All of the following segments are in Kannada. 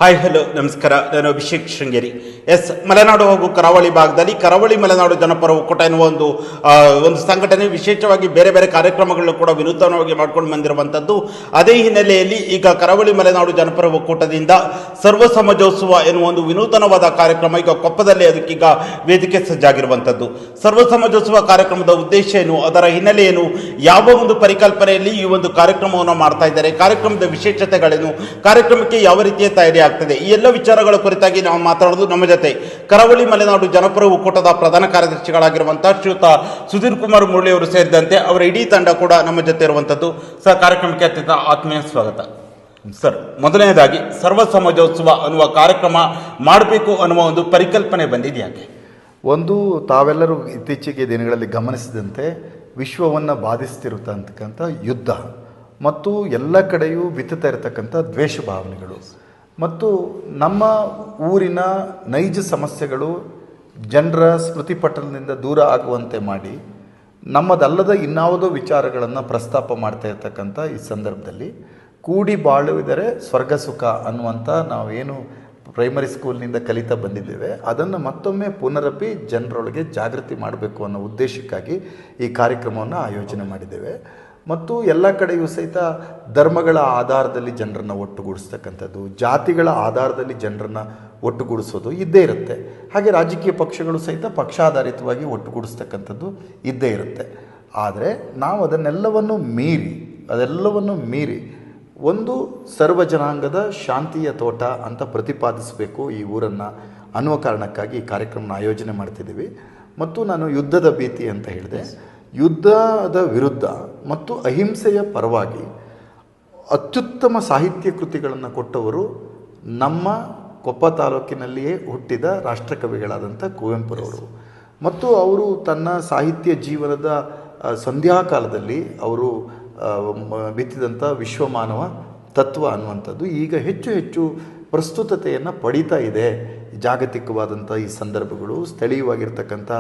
ಹಾಯ್ ಹಲೋ ನಮಸ್ಕಾರ. ನಾನು ಅಭಿಷೇಕ್ ಶೃಂಗೇರಿ. ಮಲೆನಾಡು ಹಾಗೂ ಕರಾವಳಿ ಭಾಗದಲ್ಲಿ ಕರಾವಳಿ ಮಲೆನಾಡು ಜನಪರ ಒಕ್ಕೂಟ ಎನ್ನುವ ಒಂದು ಸಂಘಟನೆ ವಿಶೇಷವಾಗಿ ಬೇರೆ ಬೇರೆ ಕಾರ್ಯಕ್ರಮಗಳನ್ನು ಕೂಡ ವಿನೂತನವಾಗಿ ಮಾಡ್ಕೊಂಡು ಬಂದಿರುವಂಥದ್ದು. ಅದೇ ಹಿನ್ನೆಲೆಯಲ್ಲಿ ಈಗ ಕರಾವಳಿ ಮಲೆನಾಡು ಜನಪರ ಒಕ್ಕೂಟದಿಂದ ಸರ್ವ ಸಮಾಜೋತ್ಸವ ಎನ್ನುವ ಒಂದು ವಿನೂತನವಾದ ಕಾರ್ಯಕ್ರಮ ಈಗ ಕೊಪ್ಪದಲ್ಲಿ ಅದಕ್ಕೀಗ ವೇದಿಕೆ ಸಜ್ಜಾಗಿರುವಂಥದ್ದು. ಸರ್ವ ಸಮಾಜೋತ್ಸವ ಕಾರ್ಯಕ್ರಮದ ಉದ್ದೇಶ ಏನು, ಅದರ ಹಿನ್ನೆಲೆ ಏನು, ಯಾವ ಒಂದು ಪರಿಕಲ್ಪನೆಯಲ್ಲಿ ಈ ಒಂದು ಕಾರ್ಯಕ್ರಮವನ್ನು ಮಾಡ್ತಾ ಇದ್ದಾರೆ, ಕಾರ್ಯಕ್ರಮದ ವಿಶೇಷತೆಗಳೇನು, ಕಾರ್ಯಕ್ರಮಕ್ಕೆ ಯಾವ ರೀತಿಯ ತಯಾರಿ ಆಗ್ತದೆ, ಈ ಎಲ್ಲ ವಿಚಾರಗಳ ಕುರಿತಾಗಿ ನಾವು ಮಾತಾಡೋದು. ನಮ್ಮ ಜೊತೆ ಕರಾವಳಿ ಮಲೆನಾಡು ಜನಪರ ಒಕ್ಕೂಟದ ಪ್ರಧಾನ ಕಾರ್ಯದರ್ಶಿಗಳಾಗಿರುವಂತಹ ಶ್ರೀಯುತ ಸುಧೀರ್ ಕುಮಾರ್ ಮುರಳಿ ಅವರು ಸೇರಿದಂತೆ ಅವರ ಇಡೀ ತಂಡ ಕೂಡ ನಮ್ಮ ಜೊತೆ ಇರುವಂಥದ್ದು. ಸರ್, ಕಾರ್ಯಕ್ರಮಕ್ಕೆ ಅತ್ಯಂತ ಆತ್ಮೀಯ ಸ್ವಾಗತ. ಸರ್, ಮೊದಲನೇದಾಗಿ ಸರ್ವ ಸಮಾಜೋತ್ಸವ ಅನ್ನುವ ಕಾರ್ಯಕ್ರಮ ಮಾಡಬೇಕು ಅನ್ನುವ ಒಂದು ಪರಿಕಲ್ಪನೆ ಬಂದಿದೆ ಯಾಕೆ? ಒಂದು, ತಾವೆಲ್ಲರೂ ಇತ್ತೀಚೆಗೆ ದಿನಗಳಲ್ಲಿ ಗಮನಿಸಿದಂತೆ ವಿಶ್ವವನ್ನು ಬಾಧಿಸ್ತಿರತಕ್ಕಂಥ ಯುದ್ಧ ಮತ್ತು ಎಲ್ಲ ಕಡೆಯೂ ಬಿತ್ತುತ್ತಾ ಇರತಕ್ಕಂಥ ದ್ವೇಷ ಭಾವನೆಗಳು ಮತ್ತು ನಮ್ಮ ಊರಿನ ನೈಜ ಸಮಸ್ಯೆಗಳು ಜನರ ಸ್ಮೃತಿಪಟಲದಿಂದ ದೂರ ಆಗುವಂತೆ ಮಾಡಿ ನಮ್ಮದಲ್ಲದ ಇನ್ಯಾವುದೋ ವಿಚಾರಗಳನ್ನು ಪ್ರಸ್ತಾಪ ಮಾಡ್ತಾ ಇರ್ತಕ್ಕಂಥ ಈ ಸಂದರ್ಭದಲ್ಲಿ ಕೂಡಿ ಬಾಳುವುದರೆ ಸ್ವರ್ಗ ಸುಖ ಅನ್ನುವಂಥ ನಾವೇನು ಪ್ರೈಮರಿ ಸ್ಕೂಲ್ನಿಂದ ಕಲಿತಾ ಬಂದಿದ್ದೇವೆ, ಅದನ್ನು ಮತ್ತೊಮ್ಮೆ ಪುನರಪಿ ಜನರೊಳಗೆ ಜಾಗೃತಿ ಮಾಡಬೇಕು ಅನ್ನೋ ಉದ್ದೇಶಕ್ಕಾಗಿ ಈ ಕಾರ್ಯಕ್ರಮವನ್ನು ಆಯೋಜನೆ ಮಾಡಿದ್ದೇವೆ. ಮತ್ತು ಎಲ್ಲ ಕಡೆಯೂ ಸಹಿತ ಧರ್ಮಗಳ ಆಧಾರದಲ್ಲಿ ಜನರನ್ನು ಒಟ್ಟುಗೂಡಿಸ್ತಕ್ಕಂಥದ್ದು, ಜಾತಿಗಳ ಆಧಾರದಲ್ಲಿ ಜನರನ್ನು ಒಟ್ಟುಗೂಡಿಸೋದು ಇದ್ದೇ ಇರುತ್ತೆ. ಹಾಗೆ ರಾಜಕೀಯ ಪಕ್ಷಗಳು ಸಹಿತ ಪಕ್ಷಾಧಾರಿತವಾಗಿ ಒಟ್ಟುಗೂಡಿಸ್ತಕ್ಕಂಥದ್ದು ಇದ್ದೇ ಇರುತ್ತೆ. ಆದರೆ ನಾವು ಅದನ್ನೆಲ್ಲವನ್ನು ಮೀರಿ ಒಂದು ಸರ್ವ ಜನಾಂಗದ ಶಾಂತಿಯ ತೋಟ ಅಂತ ಪ್ರತಿಪಾದಿಸಬೇಕು ಈ ಊರನ್ನು ಅನ್ನುವ ಕಾರಣಕ್ಕಾಗಿ ಈ ಕಾರ್ಯಕ್ರಮನ ಆಯೋಜನೆ ಮಾಡ್ತಿದ್ದೀವಿ. ಮತ್ತು ನಾನು ಯುದ್ಧದ ಭೀತಿ ಅಂತ ಹೇಳಿದೆ. ಯುದ್ಧದ ವಿರುದ್ಧ ಮತ್ತು ಅಹಿಂಸೆಯ ಪರವಾಗಿ ಅತ್ಯುತ್ತಮ ಸಾಹಿತ್ಯ ಕೃತಿಗಳನ್ನು ಕೊಟ್ಟವರು ನಮ್ಮ ಕೊಪ್ಪ ತಾಲೂಕಿನಲ್ಲಿಯೇ ಹುಟ್ಟಿದ ರಾಷ್ಟ್ರಕವಿಗಳಾದಂಥ ಕುವೆಂಪುರವರು. ಮತ್ತು ಅವರು ತನ್ನ ಸಾಹಿತ್ಯ ಜೀವನದ ಸಂಧ್ಯಾಕಾಲದಲ್ಲಿ ಅವರು ಬಿತ್ತಿದಂಥ ವಿಶ್ವಮಾನವ ತತ್ವ ಅನ್ನುವಂಥದ್ದು ಈಗ ಹೆಚ್ಚು ಹೆಚ್ಚು ಪ್ರಸ್ತುತತೆಯನ್ನು ಪಡೀತಾ ಇದೆ. ಜಾಗತಿಕವಾದಂಥ ಈ ಸಂದರ್ಭಗಳು, ಸ್ಥಳೀಯವಾಗಿರ್ತಕ್ಕಂಥ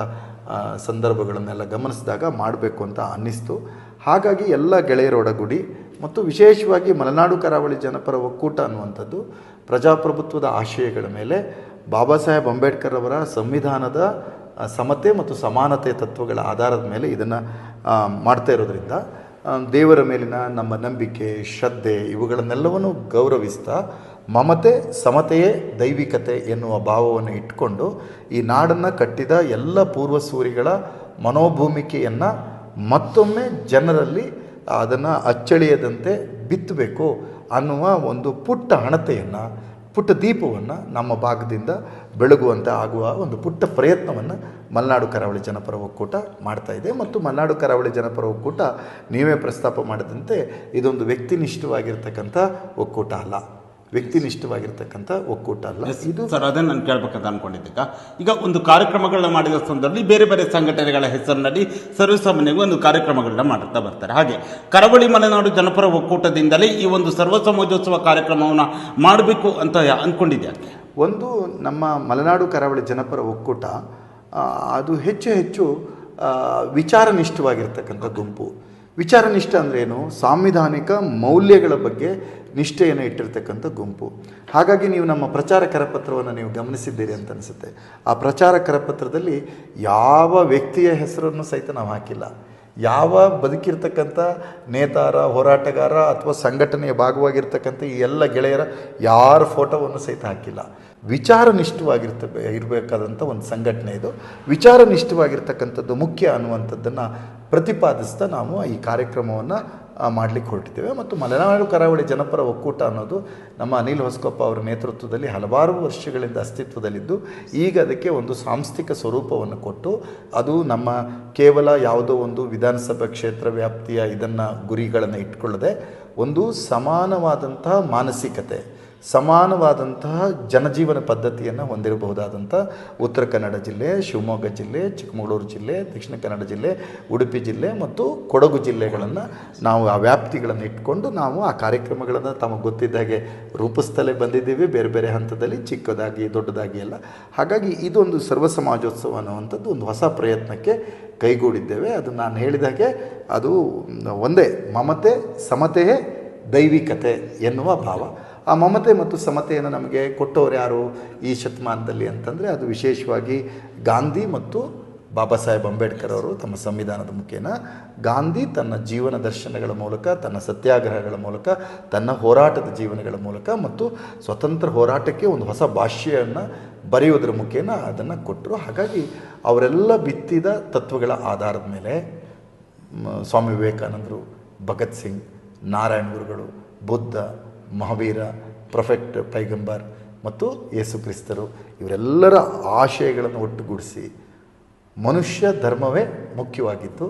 ಸಂದರ್ಭಗಳನ್ನೆಲ್ಲ ಗಮನಿಸಿದಾಗ ಮಾಡಬೇಕು ಅಂತ ಅನ್ನಿಸ್ತು. ಹಾಗಾಗಿ ಎಲ್ಲ ಗೆಳೆಯರೊಡಗೂಡಿ ಮತ್ತು ವಿಶೇಷವಾಗಿ ಮಲೆನಾಡು ಕರಾವಳಿ ಜನಪರ ಒಕ್ಕೂಟ ಅನ್ನುವಂಥದ್ದು ಪ್ರಜಾಪ್ರಭುತ್ವದ ಆಶಯಗಳ ಮೇಲೆ ಬಾಬಾ ಸಾಹೇಬ್ ಅಂಬೇಡ್ಕರ್ ಅವರ ಸಂವಿಧಾನದ ಸಮತೆ ಮತ್ತು ಸಮಾನತೆ ತತ್ವಗಳ ಆಧಾರದ ಮೇಲೆ ಇದನ್ನು ಮಾಡ್ತಾ ಇರೋದ್ರಿಂದ ದೇವರ ಮೇಲಿನ ನಮ್ಮ ನಂಬಿಕೆ, ಶ್ರದ್ಧೆ ಇವುಗಳನ್ನೆಲ್ಲವನ್ನು ಗೌರವಿಸ್ತಾ ಮಮತೆ ಸಮತೆಯೇ ದೈವಿಕತೆ ಎನ್ನುವ ಭಾವವನ್ನು ಇಟ್ಕೊಂಡು ಈ ನಾಡನ್ನು ಕಟ್ಟಿದ ಎಲ್ಲ ಪೂರ್ವಸೂರಿಗಳ ಮನೋಭೂಮಿಕೆಯನ್ನು ಮತ್ತೊಮ್ಮೆ ಜನರಲ್ಲಿ ಅದನ್ನು ಅಚ್ಚಳಿಯದಂತೆ ಬಿತ್ತಬೇಕು ಅನ್ನುವ ಒಂದು ಪುಟ್ಟ ಹಣತೆಯನ್ನು, ಪುಟ್ಟ ದೀಪವನ್ನು ನಮ್ಮ ಭಾಗದಿಂದ ಬೆಳಗುವಂತೆ ಆಗುವ ಒಂದು ಪುಟ್ಟ ಪ್ರಯತ್ನವನ್ನು ಮಲೆನಾಡು ಕರಾವಳಿ ಜನಪರ ಒಕ್ಕೂಟ ಮಾಡ್ತಾ ಇದೆ. ಮತ್ತು ಮಲೆನಾಡು ಕರಾವಳಿ ಜನಪರ ಒಕ್ಕೂಟ ನೀವೇ ಪ್ರಸ್ತಾಪ ಮಾಡಿದಂತೆ ಇದೊಂದು ವ್ಯಕ್ತಿನಿಷ್ಠವಾಗಿರ್ತಕ್ಕಂಥ ಒಕ್ಕೂಟ ಅಲ್ಲ, ವ್ಯಕ್ತಿನಿಷ್ಠವಾಗಿರ್ತಕ್ಕಂಥ ಒಕ್ಕೂಟ ಅಲ್ಲ ಇದು. ಸರ್, ಅದನ್ನು ನಾನು ಕೇಳಬೇಕಂತ ಅಂದ್ಕೊಂಡಿದ್ದೆ. ಈಗ ಒಂದು ಕಾರ್ಯಕ್ರಮಗಳನ್ನ ಮಾಡಿದ ಸಂದರ್ಭದಲ್ಲಿ ಬೇರೆ ಬೇರೆ ಸಂಘಟನೆಗಳ ಹೆಸರಿನಲ್ಲಿ ಸರ್ವಸಾಮಾನ್ಯವಾಗಿ ಒಂದು ಕಾರ್ಯಕ್ರಮಗಳನ್ನ ಮಾಡುತ್ತಾ ಬರ್ತಾರೆ. ಹಾಗೆ ಕರಾವಳಿ ಮಲೆನಾಡು ಜನಪರ ಒಕ್ಕೂಟದಿಂದಲೇ ಈ ಒಂದು ಸರ್ವ ಸಮಾಜೋತ್ಸವ ಕಾರ್ಯಕ್ರಮವನ್ನು ಮಾಡಬೇಕು ಅಂತ ಅಂದ್ಕೊಂಡಿದ್ದೆ. ಒಂದು, ನಮ್ಮ ಮಲೆನಾಡು ಕರಾವಳಿ ಜನಪರ ಒಕ್ಕೂಟ ಅದು ಹೆಚ್ಚು ವಿಚಾರನಿಷ್ಠವಾಗಿರ್ತಕ್ಕಂಥ ಗುಂಪು. ವಿಚಾರನಿಷ್ಠ ಅಂದ್ರೇನು? ಸಾಂವಿಧಾನಿಕ ಮೌಲ್ಯಗಳ ಬಗ್ಗೆ ನಿಷ್ಠೆಯನ್ನು ಇಟ್ಟಿರ್ತಕ್ಕಂಥ ಗುಂಪು. ಹಾಗಾಗಿ ನೀವು ನಮ್ಮ ಪ್ರಚಾರ ಕರಪತ್ರವನ್ನು ನೀವು ಗಮನಿಸಿದ್ದೀರಿ ಅಂತ ಅನಿಸುತ್ತೆ. ಆ ಪ್ರಚಾರ ಕರಪತ್ರದಲ್ಲಿ ಯಾವ ವ್ಯಕ್ತಿಯ ಹೆಸರನ್ನು ಸಹಿತ ನಾವು ಹಾಕಿಲ್ಲ. ಯಾವ ಬದುಕಿರ್ತಕ್ಕಂಥ ನೇತಾರ, ಹೋರಾಟಗಾರ ಅಥವಾ ಸಂಘಟನೆಯ ಭಾಗವಾಗಿರ್ತಕ್ಕಂಥ ಈ ಎಲ್ಲ ಗೆಳೆಯರ ಯಾರ ಫೋಟೋವನ್ನು ಸಹಿತ ಹಾಕಿಲ್ಲ. ಇರಬೇಕಾದಂಥ ಒಂದು ಸಂಘಟನೆ ಇದು. ವಿಚಾರನಿಷ್ಠವಾಗಿರ್ತಕ್ಕಂಥದ್ದು ಮುಖ್ಯ ಅನ್ನುವಂಥದ್ದನ್ನು ಪ್ರತಿಪಾದಿಸ್ತಾ ನಾವು ಈ ಕಾರ್ಯಕ್ರಮವನ್ನು ಮಾಡಲಿಕ್ಕೆ ಹೊರಟಿದ್ದೇವೆ. ಮತ್ತು ಮಲೆನಾಡು ಕರಾವಳಿ ಜನಪರ ಒಕ್ಕೂಟ ಅನ್ನೋದು ನಮ್ಮ ಅನಿಲ್ ಹೊಸಕೊಪ್ಪ ಅವರ ನೇತೃತ್ವದಲ್ಲಿ ಹಲವಾರು ವರ್ಷಗಳಿಂದ ಅಸ್ತಿತ್ವದಲ್ಲಿದ್ದು ಈಗ ಅದಕ್ಕೆ ಒಂದು ಸಾಂಸ್ಥಿಕ ಸ್ವರೂಪವನ್ನು ಕೊಟ್ಟು ಅದು ನಮ್ಮ ಕೇವಲ ಯಾವುದೋ ಒಂದು ವಿಧಾನಸಭಾ ಕ್ಷೇತ್ರ ವ್ಯಾಪ್ತಿಯ ಇದನ್ನು ಗುರಿಗಳನ್ನು ಇಟ್ಕೊಳ್ಳದೆ ಒಂದು ಸಮಾನವಾದಂತಹ ಮಾನಸಿಕತೆ, ಸಮಾನವಾದಂತಹ ಜನಜೀವನ ಪದ್ಧತಿಯನ್ನು ಹೊಂದಿರಬಹುದಾದಂಥ ಉತ್ತರ ಕನ್ನಡ ಜಿಲ್ಲೆ, ಶಿವಮೊಗ್ಗ ಜಿಲ್ಲೆ, ಚಿಕ್ಕಮಗಳೂರು ಜಿಲ್ಲೆ, ದಕ್ಷಿಣ ಕನ್ನಡ ಜಿಲ್ಲೆ, ಉಡುಪಿ ಜಿಲ್ಲೆ ಮತ್ತು ಕೊಡಗು ಜಿಲ್ಲೆಗಳನ್ನು ನಾವು ಆ ವ್ಯಾಪ್ತಿಗಳನ್ನು ಇಟ್ಕೊಂಡು ನಾವು ಆ ಕಾರ್ಯಕ್ರಮಗಳನ್ನು ತಮಗೆ ಗೊತ್ತಿದ್ದ ಹಾಗೆ ರೂಪಿಸ್ತಲೇ ಬಂದಿದ್ದೀವಿ, ಬೇರೆ ಬೇರೆ ಹಂತದಲ್ಲಿ, ಚಿಕ್ಕದಾಗಿ ದೊಡ್ಡದಾಗಿ ಎಲ್ಲ. ಹಾಗಾಗಿ ಇದೊಂದು ಸರ್ವ ಸಮಾಜೋತ್ಸವ ಅನ್ನುವಂಥದ್ದು ಒಂದು ಹೊಸ ಪ್ರಯತ್ನಕ್ಕೆ ಕೈಗೂಡಿದ್ದೇವೆ. ಅದು ನಾನು ಹೇಳಿದಾಗೆ ಅದು ಒಂದೇ, ಮಮತೆ ಸಮತೆಯೇ ದೈವಿಕತೆ ಎನ್ನುವ ಭಾವ. ಆ ಮಮತೆ ಮತ್ತು ಸಮತೆಯನ್ನು ನಮಗೆ ಕೊಟ್ಟವರು ಯಾರು ಈ ಶತಮಾನದಲ್ಲಿ ಅಂತಂದರೆ ಅದು ವಿಶೇಷವಾಗಿ ಗಾಂಧಿ ಮತ್ತು ಬಾಬಾ ಸಾಹೇಬ್ ಅಂಬೇಡ್ಕರ್ ಅವರು ತಮ್ಮ ಸಂವಿಧಾನದ ಮುಖೇನ. ಗಾಂಧಿ ತನ್ನ ಜೀವನ ದರ್ಶನಗಳ ಮೂಲಕ, ತನ್ನ ಸತ್ಯಾಗ್ರಹಗಳ ಮೂಲಕ, ತನ್ನ ಹೋರಾಟದ ಜೀವನಗಳ ಮೂಲಕ ಮತ್ತು ಸ್ವತಂತ್ರ ಹೋರಾಟಕ್ಕೆ ಒಂದು ಹೊಸ ಭಾಷ್ಯವನ್ನು ಬರೆಯುವುದರ ಮುಖೇನ ಅದನ್ನು ಕೊಟ್ಟರು. ಹಾಗಾಗಿ ಅವರೆಲ್ಲ ಬಿತ್ತಿದ ತತ್ವಗಳ ಆಧಾರದ ಮೇಲೆ ಸ್ವಾಮಿ ವಿವೇಕಾನಂದರು, ಭಗತ್ ಸಿಂಗ್, ನಾರಾಯಣ ಗುರುಗಳು, ಬುದ್ಧ, ಮಹಾವೀರ, ಪ್ರೊಫೆಟ್ ಪೈಗಂಬರ್ ಮತ್ತು ಯೇಸು ಕ್ರಿಸ್ತರು ಇವರೆಲ್ಲರ ಆಶಯಗಳನ್ನು ಒಟ್ಟುಗೂಡಿಸಿ ಮನುಷ್ಯ ಧರ್ಮವೇ ಮುಖ್ಯವಾಗಿದ್ದು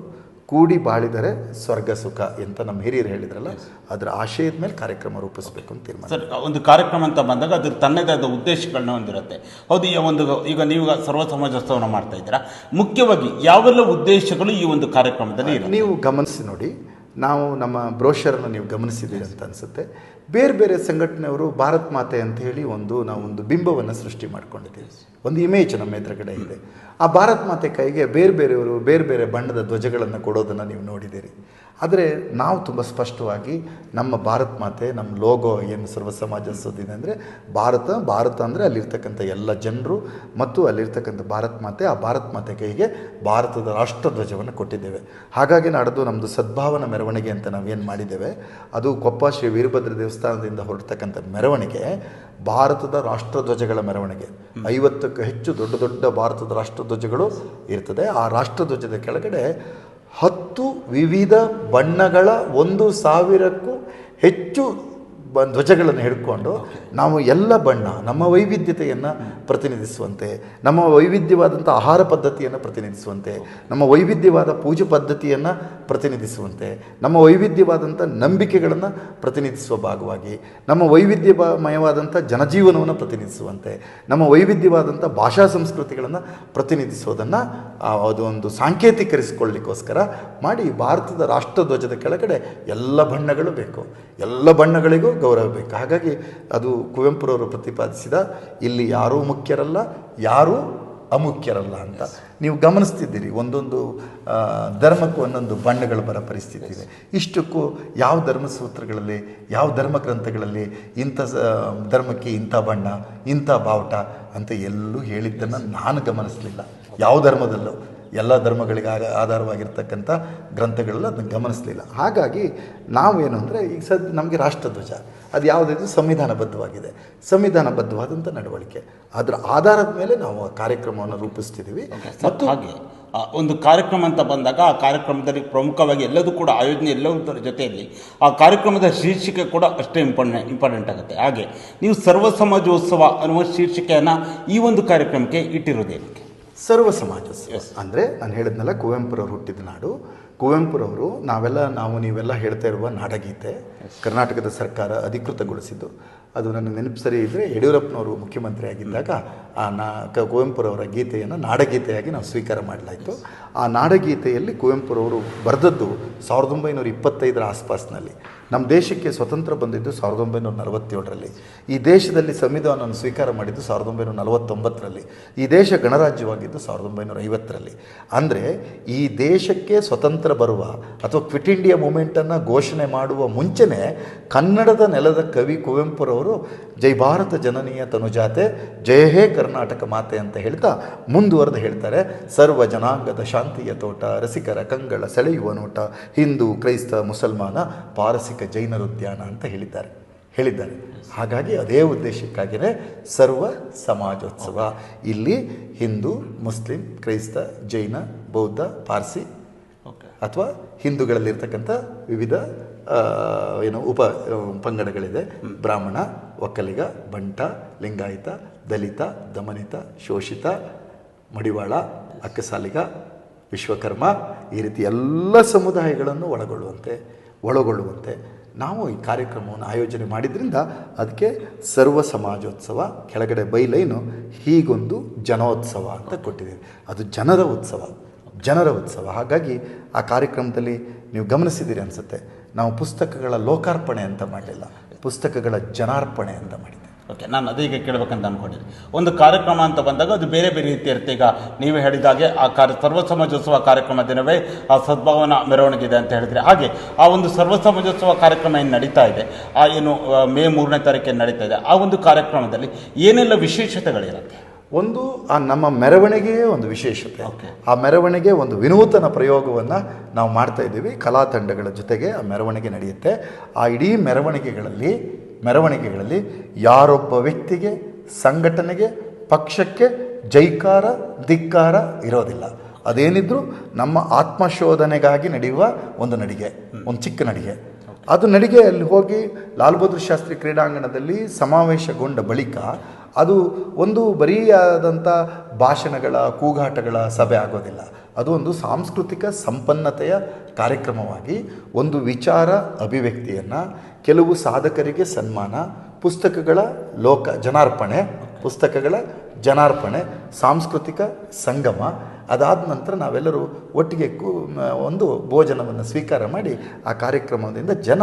ಕೂಡಿ ಬಾಳಿದರೆ ಸ್ವರ್ಗ ಸುಖ ಅಂತ ನಮ್ಮ ಹಿರಿಯರು ಹೇಳಿದ್ರಲ್ಲ, ಅದರ ಆಶಯದ ಮೇಲೆ ಕಾರ್ಯಕ್ರಮ ರೂಪಿಸಬೇಕು ಅಂತ ತೀರ್ಮಾನ. ಸರ್, ಒಂದು ಕಾರ್ಯಕ್ರಮ ಅಂತ ಬಂದಾಗ ಅದ್ರ ತನ್ನದೇ ಆದ ಉದ್ದೇಶಗಳನ್ನ ಹೊಂದಿರುತ್ತೆ. ಹೌದು, ಈಗ ನೀವು ಸರ್ವ ಸಮಾಜೋತ್ಸವನ ಮಾಡ್ತಾ ಇದ್ದೀರಾ, ಮುಖ್ಯವಾಗಿ ಯಾವೆಲ್ಲ ಉದ್ದೇಶಗಳು ಈ ಒಂದು ಕಾರ್ಯಕ್ರಮದಲ್ಲಿ ಇರುತ್ತೆ? ನೀವು ಗಮನಿಸಿ ನೋಡಿ, ನಾವು ನಮ್ಮ ಬ್ರೋಷರನ್ನು ನೀವು ಗಮನಿಸಿದ್ದೀರಿ ಅಂತ ಅನಿಸುತ್ತೆ. ಬೇರೆ ಬೇರೆ ಸಂಘಟನೆಯವರು ಭಾರತ್ ಮಾತೆ ಅಂತ ಹೇಳಿ ನಾವೊಂದು ಬಿಂಬವನ್ನು ಸೃಷ್ಟಿ ಮಾಡ್ಕೊಂಡಿದ್ದೀವಿ, ಒಂದು ಇಮೇಜ್ ನಮ್ಮ ಎದುರುಗಡೆ ಇದೆ. ಆ ಭಾರತ್ ಮಾತೆ ಕೈಗೆ ಬೇರೆ ಬೇರೆಯವರು ಬೇರೆ ಬೇರೆ ಬಣ್ಣದ ಧ್ವಜಗಳನ್ನು ಕೊಡೋದನ್ನು ನೀವು ನೋಡಿದ್ದೀರಿ. ಆದರೆ ನಾವು ತುಂಬ ಸ್ಪಷ್ಟವಾಗಿ ನಮ್ಮ ಭಾರತ್ ಮಾತೆ, ನಮ್ಮ ಲೋಗೋ ಏನು ಸರ್ವ ಸಮಾಜೋತ್ಸವದಿದೆ ಅಂದರೆ ಭಾರತ ಅಂದರೆ ಅಲ್ಲಿರ್ತಕ್ಕಂಥ ಎಲ್ಲ ಜನರು ಮತ್ತು ಅಲ್ಲಿರ್ತಕ್ಕಂಥ ಭಾರತ್ ಮಾತೆ, ಆ ಭಾರತ್ ಮಾತೆ ಕೈಗೆ ಭಾರತದ ರಾಷ್ಟ್ರಧ್ವಜವನ್ನು ಕೊಟ್ಟಿದ್ದೇವೆ. ಹಾಗಾಗಿ ನಡೆದು ನಮ್ಮದು ಸದ್ಭಾವನಾ ಮೆರವಣಿಗೆ ಅಂತ ನಾವೇನು ಮಾಡಿದ್ದೇವೆ, ಅದು ಕೊಪ್ಪ ಶ್ರೀ ವೀರಭದ್ರ ದೇವಸ್ಥಾನದಿಂದ ಹೊರಡ್ತಕ್ಕಂಥ ಮೆರವಣಿಗೆ ಭಾರತದ ರಾಷ್ಟ್ರಧ್ವಜಗಳ ಮೆರವಣಿಗೆ. 50ಕ್ಕೂ ಹೆಚ್ಚು ದೊಡ್ಡ ದೊಡ್ಡ ಭಾರತದ ರಾಷ್ಟ್ರಧ್ವಜಗಳು ಇರ್ತದೆ. ಆ ರಾಷ್ಟ್ರಧ್ವಜದ ಕೆಳಗಡೆ 10 ವಿವಿಧ ಬಣ್ಣಗಳ 1,000ಕ್ಕೂ ಹೆಚ್ಚು ಧ್ವಜಗಳನ್ನು ಹಿಡ್ಕೊಂಡು ನಾವು ಎಲ್ಲ ಬಣ್ಣ, ನಮ್ಮ ವೈವಿಧ್ಯತೆಯನ್ನು ಪ್ರತಿನಿಧಿಸುವಂತೆ, ನಮ್ಮ ವೈವಿಧ್ಯವಾದಂಥ ಆಹಾರ ಪದ್ಧತಿಯನ್ನು ಪ್ರತಿನಿಧಿಸುವಂತೆ, ನಮ್ಮ ವೈವಿಧ್ಯವಾದ ಪೂಜೆ ಪದ್ಧತಿಯನ್ನು ಪ್ರತಿನಿಧಿಸುವಂತೆ, ನಮ್ಮ ವೈವಿಧ್ಯವಾದಂಥ ನಂಬಿಕೆಗಳನ್ನು ಪ್ರತಿನಿಧಿಸುವ ಭಾಗವಾಗಿ, ನಮ್ಮ ವೈವಿಧ್ಯಮಯವಾದಂಥ ಜನಜೀವನವನ್ನು ಪ್ರತಿನಿಧಿಸುವಂತೆ, ನಮ್ಮ ವೈವಿಧ್ಯವಾದಂಥ ಭಾಷಾ ಸಂಸ್ಕೃತಿಗಳನ್ನು ಪ್ರತಿನಿಧಿಸೋದನ್ನು ಅದು ಒಂದು ಸಾಂಕೇತಿಕರಿಸಿಕೊಳ್ಳಿಕ್ಕೋಸ್ಕರ ಮಾಡಿ ಭಾರತದ ರಾಷ್ಟ್ರಧ್ವಜದ ಕೆಳಗಡೆ ಎಲ್ಲ ಬಣ್ಣಗಳು ಬೇಕು, ಎಲ್ಲ ಬಣ್ಣಗಳಿಗೂ ಗೌರವ ಬೇಕು. ಹಾಗಾಗಿ ಅದು ಕುವೆಂಪುರವರು ಪ್ರತಿಪಾದಿಸಿದ ಇಲ್ಲಿ ಯಾರೂ ಮುಖ್ಯರಲ್ಲ, ಯಾರೂ ಅಮುಖ್ಯರಲ್ಲ ಅಂತ ನೀವು ಗಮನಿಸ್ತಿದ್ದೀರಿ. ಒಂದೊಂದು ಧರ್ಮಕ್ಕೂ ಒಂದೊಂದು ಬಣ್ಣಗಳು ಬರೋ ಪರಿಸ್ಥಿತಿ ಇದೆ. ಇಷ್ಟಕ್ಕೂ ಯಾವ ಧರ್ಮಸೂತ್ರಗಳಲ್ಲಿ, ಯಾವ ಧರ್ಮ ಗ್ರಂಥಗಳಲ್ಲಿ ಇಂಥ ಧರ್ಮಕ್ಕೆ ಇಂಥ ಬಣ್ಣ, ಇಂಥ ಬಾವುಟ ಅಂತ ಎಲ್ಲೂ ಹೇಳಿದ್ದನ್ನು ನಾನು ಗಮನಿಸಲಿಲ್ಲ. ಯಾವ ಧರ್ಮದಲ್ಲೂ ಎಲ್ಲ ಧರ್ಮಗಳಿಗೆ ಆಧಾರವಾಗಿರ್ತಕ್ಕಂಥ ಗ್ರಂಥಗಳೆಲ್ಲ ಅದನ್ನು ಗಮನಿಸಲಿಲ್ಲ. ಹಾಗಾಗಿ ನಾವೇನು ಅಂದರೆ ಈಗ ನಮಗೆ ರಾಷ್ಟ್ರಧ್ವಜ ಅದು ಯಾವುದಿದು ಸಂವಿಧಾನಬದ್ಧವಾಗಿದೆ, ಸಂವಿಧಾನಬದ್ಧವಾದಂಥ ನಡವಳಿಕೆ, ಅದರ ಆಧಾರದ ಮೇಲೆ ನಾವು ಆ ಕಾರ್ಯಕ್ರಮವನ್ನು ರೂಪಿಸ್ತಿದ್ದೀವಿ. ಮತ್ತು ಹಾಗೆ ಒಂದು ಕಾರ್ಯಕ್ರಮ ಅಂತ ಬಂದಾಗ ಆ ಕಾರ್ಯಕ್ರಮದಲ್ಲಿ ಪ್ರಮುಖವಾಗಿ ಎಲ್ಲದೂ ಕೂಡ ಆಯೋಜನೆ ಎಲ್ಲದರ ಜೊತೆಯಲ್ಲಿ ಆ ಕಾರ್ಯಕ್ರಮದ ಶೀರ್ಷಿಕೆ ಕೂಡ ಅಷ್ಟೇ ಇಂಪಾರ್ಟೆಂಟ್ ಆಗುತ್ತೆ. ಹಾಗೆ ನೀವು ಸರ್ವ ಸಮಾಜೋತ್ಸವ ಅನ್ನುವ ಶೀರ್ಷಿಕೆಯನ್ನು ಈ ಒಂದು ಕಾರ್ಯಕ್ರಮಕ್ಕೆ ಇಟ್ಟಿರೋದೇನಕ್ಕೆ? ಸರ್ವ ಸಮಾಜೋತ್ಸವ ಅಂದರೆ ನಾನು ಹೇಳಿದ್ನಲ್ಲ, ಕುವೆಂಪುರವರು ಹುಟ್ಟಿದ ನಾಡು. ಕುವೆಂಪುರವರು ನೀವೆಲ್ಲ ಹೇಳ್ತಾ ಇರುವ ನಾಡಗೀತೆ ಕರ್ನಾಟಕದ ಸರ್ಕಾರ ಅಧಿಕೃತಗೊಳಿಸಿದ್ದು. ಅದು ನನಗೆ ನೆನಪು ಸರಿ ಇದ್ದರೆ ಯಡಿಯೂರಪ್ಪನವರು ಮುಖ್ಯಮಂತ್ರಿ ಆಗಿದ್ದಾಗ ಕುವೆಂಪುರವರ ಗೀತೆಯನ್ನು ನಾಡಗೀತೆಯಾಗಿ ನಾವು ಸ್ವೀಕಾರ ಮಾಡಲಾಯಿತು. ಆ ನಾಡಗೀತೆಯಲ್ಲಿ ಕುವೆಂಪುರವರು ಬರೆದದ್ದು 1925ರ ಆಸ್ಪಾಸ್ನಲ್ಲಿ. ನಮ್ಮ ದೇಶಕ್ಕೆ ಸ್ವತಂತ್ರ ಬಂದಿದ್ದು 1947ರಲ್ಲಿ. ಈ ದೇಶದಲ್ಲಿ ಸಂವಿಧಾನವನ್ನು ಸ್ವೀಕಾರ ಮಾಡಿದ್ದು 1949ರಲ್ಲಿ. ಈ ದೇಶ ಗಣರಾಜ್ಯವಾಗಿದ್ದು 1950ರಲ್ಲಿ. ಅಂದರೆ ಈ ದೇಶಕ್ಕೆ ಸ್ವತಂತ್ರ ಬರುವ ಅಥವಾ ಕ್ವಿಟ್ ಇಂಡಿಯಾ ಮೂಮೆಂಟನ್ನು ಘೋಷಣೆ ಮಾಡುವ ಮುಂಚೆನೇ ಕನ್ನಡದ ನೆಲದ ಕವಿ ಕುವೆಂಪುರವರು ಜೈ ಭಾರತ ಜನನೀಯ ತನುಜಾತೆ, ಜಯ ಹೇ ಕರ್ನಾಟಕ ಮಾತೆ ಅಂತ ಹೇಳ್ತಾ ಮುಂದುವರೆದು ಹೇಳ್ತಾರೆ, ಸರ್ವ ಜನಾಂಗದ ಶಾಂತಿಯ ತೋಟ, ರಸಿಕರ ಕಂಗಳ ಸೆಳೆಯುವ ನೋಟ, ಹಿಂದೂ ಕ್ರೈಸ್ತ ಮುಸಲ್ಮಾನ ಪಾರಸಿಕ ಜೈನರ ಉದ್ಯಾನ ಅಂತ ಹೇಳಿದ್ದಾರೆ. ಹಾಗಾಗಿ ಅದೇ ಉದ್ದೇಶಕ್ಕಾಗಿಯೇ ಸರ್ವ ಸಮಾಜೋತ್ಸವ. ಇಲ್ಲಿ ಹಿಂದೂ, ಮುಸ್ಲಿಂ, ಕ್ರೈಸ್ತ, ಜೈನ, ಬೌದ್ಧ, ಪಾರ್ಸಿ ಅಥವಾ ಹಿಂದೂಗಳಲ್ಲಿರ್ತಕ್ಕಂಥ ವಿವಿಧ ಪಂಗಡಗಳಿದೆ. ಬ್ರಾಹ್ಮಣ, ಒಕ್ಕಲಿಗ, ಬಂಟ, ಲಿಂಗಾಯತ, ದಲಿತ, ದಮನಿತ, ಶೋಷಿತ, ಮಡಿವಾಳ, ಅಕ್ಕಸಾಲಿಗ, ವಿಶ್ವಕರ್ಮ, ಈ ರೀತಿ ಎಲ್ಲ ಸಮುದಾಯಗಳನ್ನು ಒಳಗೊಳ್ಳುವಂತೆ ನಾವು ಈ ಕಾರ್ಯಕ್ರಮವನ್ನು ಆಯೋಜನೆ ಮಾಡಿದ್ರಿಂದ ಅದಕ್ಕೆ ಸರ್ವ ಸಮಾಜೋತ್ಸವ, ಕೆಳಗಡೆ ಬೈಲೈನು ಹೀಗೊಂದು ಜನೋತ್ಸವ ಅಂತ ಕೊಟ್ಟಿದ್ದೀವಿ. ಅದು ಜನರ ಉತ್ಸವ. ಹಾಗಾಗಿ ಆ ಕಾರ್ಯಕ್ರಮದಲ್ಲಿ ನೀವು ಗಮನಿಸಿದ್ದೀರಿ ಅನಿಸುತ್ತೆ, ನಾವು ಪುಸ್ತಕಗಳ ಲೋಕಾರ್ಪಣೆ ಅಂತ ಮಾಡಲಿಲ್ಲ, ಪುಸ್ತಕಗಳ ಜನಾರ್ಪಣೆ ಅಂತ ಮಾಡಿದ್ದೇವೆ. ಓಕೆ, ನಾನು ಅದೀಗ ಕೇಳಬೇಕಂತ ಅಂದ್ಕೊಂಡಿದ್ದೆ. ಒಂದು ಕಾರ್ಯಕ್ರಮ ಅಂತ ಬಂದಾಗ ಅದು ಬೇರೆ ಬೇರೆ ರೀತಿ ಇರುತ್ತೆ. ಈಗ ನೀವು ಹೇಳಿದಾಗೆ ಆ ಸರ್ವ ಸಮಾಜೋತ್ಸವ ಕಾರ್ಯಕ್ರಮ ದಿನವೇ ಆ ಸದ್ಭಾವನಾ ಮೆರವಣಿಗೆ ಇದೆ ಅಂತ ಹೇಳಿದರೆ, ಹಾಗೆ ಆ ಒಂದು ಸರ್ವ ಸಮಾಜೋತ್ಸವ ಕಾರ್ಯಕ್ರಮ ಏನು ನಡೀತಾ ಇದೆ, ಆ ಏನು ಮೇ 3ನೇ ತಾರೀಕೇನು ನಡೀತಾ ಇದೆ, ಆ ಒಂದು ಕಾರ್ಯಕ್ರಮದಲ್ಲಿ ಏನೆಲ್ಲ ವಿಶೇಷತೆಗಳಿರುತ್ತೆ? ಒಂದು ಆ ನಮ್ಮ ಮೆರವಣಿಗೆಯೇ ಒಂದು ವಿಶೇಷತೆ. Okay. ಆ ಮೆರವಣಿಗೆ ಒಂದು ವಿನೂತನ ಪ್ರಯೋಗವನ್ನು ನಾವು ಮಾಡ್ತಾ ಇದ್ದೀವಿ. ಕಲಾ ತಂಡಗಳ ಜೊತೆಗೆ ಆ ಮೆರವಣಿಗೆ ನಡೆಯುತ್ತೆ. ಆ ಇಡೀ ಮೆರವಣಿಗೆಗಳಲ್ಲಿ ಯಾರೊಬ್ಬ ವ್ಯಕ್ತಿಗೆ, ಸಂಘಟನೆಗೆ, ಪಕ್ಷಕ್ಕೆ ಜೈಕಾರ ಧಿಕ್ಕಾರ ಇರೋದಿಲ್ಲ. ಅದೇನಿದ್ರೂ ನಮ್ಮ ಆತ್ಮಶೋಧನೆಗಾಗಿ ನಡೆಯುವ ಒಂದು ನಡಿಗೆ, ಒಂದು ಚಿಕ್ಕ ನಡಿಗೆ. ಅದು ನಡಿಗೆಯಲ್ಲಿ ಹೋಗಿ ಲಾಲ್ ಬಹದ್ದೂರ್ ಶಾಸ್ತ್ರಿ ಕ್ರೀಡಾಂಗಣದಲ್ಲಿ ಸಮಾವೇಶಗೊಂಡ ಬಳಿಕ ಅದು ಒಂದು ಬರೀಯಾದಂಥ ಭಾಷಣಗಳ, ಕೂಗಾಟಗಳ ಸಭೆ ಆಗೋದಿಲ್ಲ. ಅದು ಒಂದು ಸಾಂಸ್ಕೃತಿಕ ಸಂಪನ್ನತೆಯ ಕಾರ್ಯಕ್ರಮವಾಗಿ ಒಂದು ವಿಚಾರ ಅಭಿವ್ಯಕ್ತಿಯನ್ನು, ಕೆಲವು ಸಾಧಕರಿಗೆ ಸನ್ಮಾನ, ಪುಸ್ತಕಗಳ ಜನಾರ್ಪಣೆ, ಸಾಂಸ್ಕೃತಿಕ ಸಂಗಮ. ಅದಾದ ನಂತರ ನಾವೆಲ್ಲರೂ ಒಟ್ಟಿಗೆ ಒಂದು ಭೋಜನವನ್ನು ಸ್ವೀಕಾರ ಮಾಡಿ ಆ ಕಾರ್ಯಕ್ರಮದಿಂದ ಜನ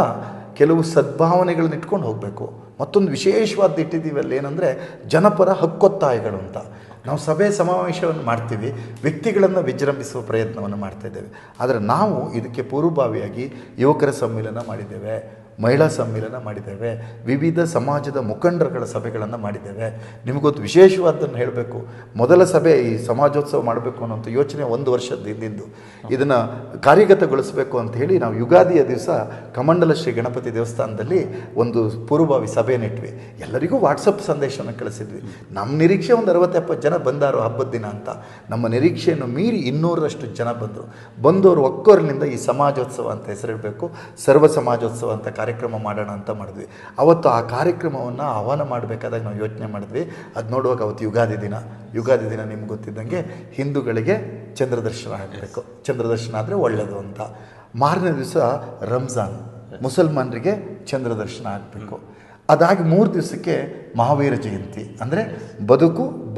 ಕೆಲವು ಸದ್ಭಾವನೆಗಳನ್ನ ಇಟ್ಕೊಂಡು ಹೋಗಬೇಕು. ಮತ್ತೊಂದು ವಿಶೇಷವಾದ ಇಟ್ಟಿದ್ದೀವಿ ಅಲ್ಲಿ, ಏನಂದರೆ ಜನಪರ ಹಕ್ಕೊತ್ತಾಯಗಳು ಅಂತ. ನಾವು ಸಭೆ ಸಮಾವೇಶವನ್ನು ಮಾಡ್ತೀವಿ, ವ್ಯಕ್ತಿಗಳನ್ನು ವಿಜೃಂಭಿಸುವ ಪ್ರಯತ್ನವನ್ನು ಮಾಡ್ತಾಯಿದ್ದೇವೆ. ಆದರೆ ನಾವು ಇದಕ್ಕೆ ಪೂರ್ವಭಾವಿಯಾಗಿ ಯುವಕರ ಸಮ್ಮೇಳನ ಮಾಡಿದ್ದೇವೆ, ಮಹಿಳಾ ಸಮ್ಮೇಳನ ಮಾಡಿದ್ದೇವೆ, ವಿವಿಧ ಸಮಾಜದ ಮುಖಂಡರುಗಳ ಸಭೆಗಳನ್ನು ಮಾಡಿದ್ದೇವೆ. ನಿಮಗೊತ್ತು ವಿಶೇಷವಾದನ್ನು ಹೇಳಬೇಕು, ಮೊದಲ ಸಭೆ ಈ ಸಮಾಜೋತ್ಸವ ಮಾಡಬೇಕು ಅನ್ನೋಂಥ ಯೋಚನೆ 1 ವರ್ಷದ ಹಿಂದಿಂದು. ಇದನ್ನು ಕಾರ್ಯಗತಗೊಳಿಸಬೇಕು ಅಂತ ಹೇಳಿ ನಾವು ಯುಗಾದಿಯ ದಿವಸ ಕಮಂಡಲ ಶ್ರೀ ಗಣಪತಿ ದೇವಸ್ಥಾನದಲ್ಲಿ ಒಂದು ಪೂರ್ವಭಾವಿ ಸಭೆಯನ್ನಿಟ್ವಿ. ಎಲ್ಲರಿಗೂ ವಾಟ್ಸಪ್ ಸಂದೇಶವನ್ನು ಕಳಿಸಿದ್ವಿ. ನಮ್ಮ ನಿರೀಕ್ಷೆ ಒಂದು 60-70 ಜನ ಬಂದಾರು ಹಬ್ಬದ ದಿನ ಅಂತ. ನಮ್ಮ ನಿರೀಕ್ಷೆಯನ್ನು ಮೀರಿ 200ರಷ್ಟು ಜನ ಬಂದವರು ಒಕ್ಕೊರಲಿಂದ ಈ ಸಮಾಜೋತ್ಸವ ಅಂತ ಹೆಸರಿಡಬೇಕು, ಸರ್ವ ಸಮಾಜೋತ್ಸವ ಅಂತ ಕಾರ್ಯಕ್ರಮ ಮಾಡೋಣ ಅಂತ ಮಾಡಿದ್ವಿ. ಅವತ್ತು ಆ ಕಾರ್ಯಕ್ರಮವನ್ನು ಆಹ್ವಾನ ಮಾಡಬೇಕಾದಾಗ ನಾವು ಯೋಚನೆ ಮಾಡಿದ್ವಿ. ಅದು ನೋಡುವಾಗ ಅವತ್ತು ಯುಗಾದಿ ದಿನ ನಿಮ್ಗೆ ಗೊತ್ತಿದ್ದಂಗೆ ಹಿಂದೂಗಳಿಗೆ ಚಂದ್ರದರ್ಶನ ಆಗಬೇಕು, ಚಂದ್ರದರ್ಶನ ಆದರೆ ಒಳ್ಳೆಯದು ಅಂತ. ಮಾರನೇ ದಿವಸ ರಂಜಾನ್, ಮುಸಲ್ಮಾನರಿಗೆ ಚಂದ್ರದರ್ಶನ ಆಗಬೇಕು. ಅದಾಗಿ 3 ದಿವಸಕ್ಕೆ ಮಹಾವೀರ ಜಯಂತಿ, ಅಂದರೆ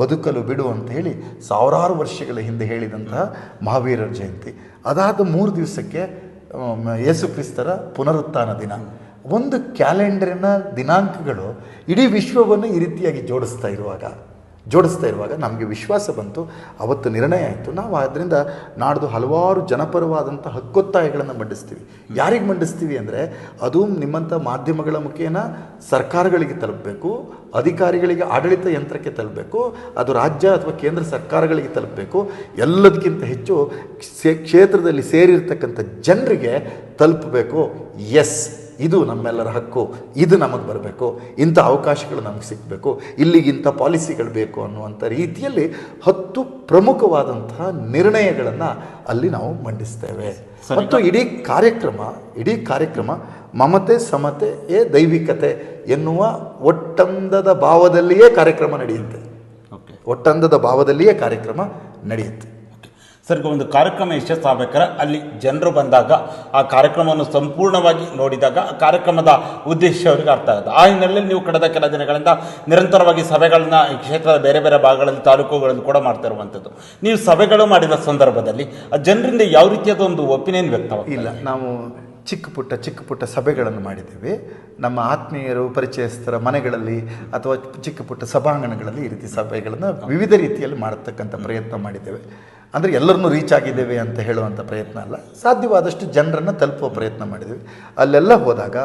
ಬದುಕಲು ಬಿಡು ಅಂತ ಹೇಳಿ ಸಾವಿರಾರು ವರ್ಷಗಳ ಹಿಂದೆ ಹೇಳಿದಂತಹ ಮಹಾವೀರರ ಜಯಂತಿ. ಅದಾದ 3 ದಿವಸಕ್ಕೆ ಯೇಸು ಕ್ರಿಸ್ತರ ಪುನರುತ್ಥಾನ ದಿನ. ಒಂದು ಕ್ಯಾಲೆಂಡರಿನ ದಿನಾಂಕಗಳು ಇಡೀ ವಿಶ್ವವನ್ನು ಈ ರೀತಿಯಾಗಿ ಜೋಡಿಸ್ತಾ ಇರುವಾಗ ನಮಗೆ ವಿಶ್ವಾಸ ಬಂತು. ಅವತ್ತು ನಿರ್ಣಯ ಆಯಿತು, ನಾವು ಅದರಿಂದ ನಾಡ್ದು ಹಲವಾರು ಜನಪರವಾದಂಥ ಹಕ್ಕೊತ್ತಾಯಗಳನ್ನು ಮಂಡಿಸ್ತೀವಿ. ಯಾರಿಗೆ ಮಂಡಿಸ್ತೀವಿ ಅಂದರೆ, ಅದು ನಿಮ್ಮಂಥ ಮಾಧ್ಯಮಗಳ ಮುಖೇನ ಸರ್ಕಾರಗಳಿಗೆ ತಲುಪಬೇಕು, ಅಧಿಕಾರಿಗಳಿಗೆ, ಆಡಳಿತ ಯಂತ್ರಕ್ಕೆ ತಲುಪಬೇಕು, ಅದು ರಾಜ್ಯ ಅಥವಾ ಕೇಂದ್ರ ಸರ್ಕಾರಗಳಿಗೆ ತಲುಪಬೇಕು. ಎಲ್ಲದಕ್ಕಿಂತ ಹೆಚ್ಚು ಕ್ಷೇತ್ರದಲ್ಲಿ ಸೇರಿರ್ತಕ್ಕಂಥ ಜನರಿಗೆ ತಲುಪಬೇಕು. ಎಸ್, ಇದು ನಮ್ಮೆಲ್ಲರ ಹಕ್ಕು, ಇದು ನಮಗೆ ಬರಬೇಕು, ಇಂಥ ಅವಕಾಶಗಳು ನಮಗೆ ಸಿಗಬೇಕು, ಇಲ್ಲಿಗಿಂಥ ಪಾಲಿಸಿಗಳು ಬೇಕು ಅನ್ನುವಂಥ ರೀತಿಯಲ್ಲಿ 10 ಪ್ರಮುಖವಾದಂತಹ ನಿರ್ಣಯಗಳನ್ನು ಅಲ್ಲಿ ನಾವು ಮಂಡಿಸ್ತೇವೆ. ಮತ್ತು ಇಡೀ ಕಾರ್ಯಕ್ರಮ ಮಮತೆ ಸಮತೆಯೇ ದೈವಿಕತೆ ಎನ್ನುವ ಒಟ್ಟಂದದ ಭಾವದಲ್ಲಿಯೇ ಕಾರ್ಯಕ್ರಮ ನಡೆಯುತ್ತೆ. ಸರ್, ಒಂದು ಕಾರ್ಯಕ್ರಮ ಯಶಸ್ಸಾಗಬೇಕಾದ್ರೆ ಅಲ್ಲಿ ಜನರು ಬಂದಾಗ ಆ ಕಾರ್ಯಕ್ರಮವನ್ನು ಸಂಪೂರ್ಣವಾಗಿ ನೋಡಿದಾಗ ಆ ಕಾರ್ಯಕ್ರಮದ ಉದ್ದೇಶ ಅವರಿಗೆ ಅರ್ಥ ಆಗುತ್ತೆ. ಆ ಹಿನ್ನೆಲೆಯಲ್ಲಿ ನೀವು ಕಳೆದ ಕೆಲ ದಿನಗಳಿಂದ ನಿರಂತರವಾಗಿ ಸಭೆಗಳನ್ನ ಈ ಕ್ಷೇತ್ರದ ಬೇರೆ ಬೇರೆ ಭಾಗಗಳಲ್ಲಿ, ತಾಲೂಕುಗಳಲ್ಲಿ ಕೂಡ ಮಾಡ್ತಾ ಇರುವಂಥದ್ದು. ನೀವು ಸಭೆಗಳು ಮಾಡಿದ ಸಂದರ್ಭದಲ್ಲಿ ಆ ಜನರಿಂದ ಯಾವ ರೀತಿಯಾದ ಒಂದು ಒಪಿನಿಯನ್ ವ್ಯಕ್ತವಾಗಿದೆ? ಇಲ್ಲ, ನಾವು ಚಿಕ್ಕ ಪುಟ್ಟ ಸಭೆಗಳನ್ನು ಮಾಡಿದ್ದೇವೆ. ನಮ್ಮ ಆತ್ಮೀಯರು, ಪರಿಚಯಸ್ಥರ ಮನೆಗಳಲ್ಲಿ ಅಥವಾ ಚಿಕ್ಕ ಪುಟ್ಟ ಸಭಾಂಗಣಗಳಲ್ಲಿ ಈ ರೀತಿ ಸಭೆಗಳನ್ನು ವಿವಿಧ ರೀತಿಯಲ್ಲಿ ಮಾಡತಕ್ಕಂಥ ಪ್ರಯತ್ನ ಮಾಡಿದ್ದೇವೆ. ಅಂದರೆ ಎಲ್ಲರನ್ನೂ ರೀಚ್ ಆಗಿದ್ದೇವೆ ಅಂತ ಹೇಳುವಂಥ ಪ್ರಯತ್ನ ಅಲ್ಲ, ಸಾಧ್ಯವಾದಷ್ಟು ಜನರನ್ನು ತಲುಪುವ ಪ್ರಯತ್ನ ಮಾಡಿದ್ವಿ. ಅಲ್ಲೆಲ್ಲ ಹೋದಾಗ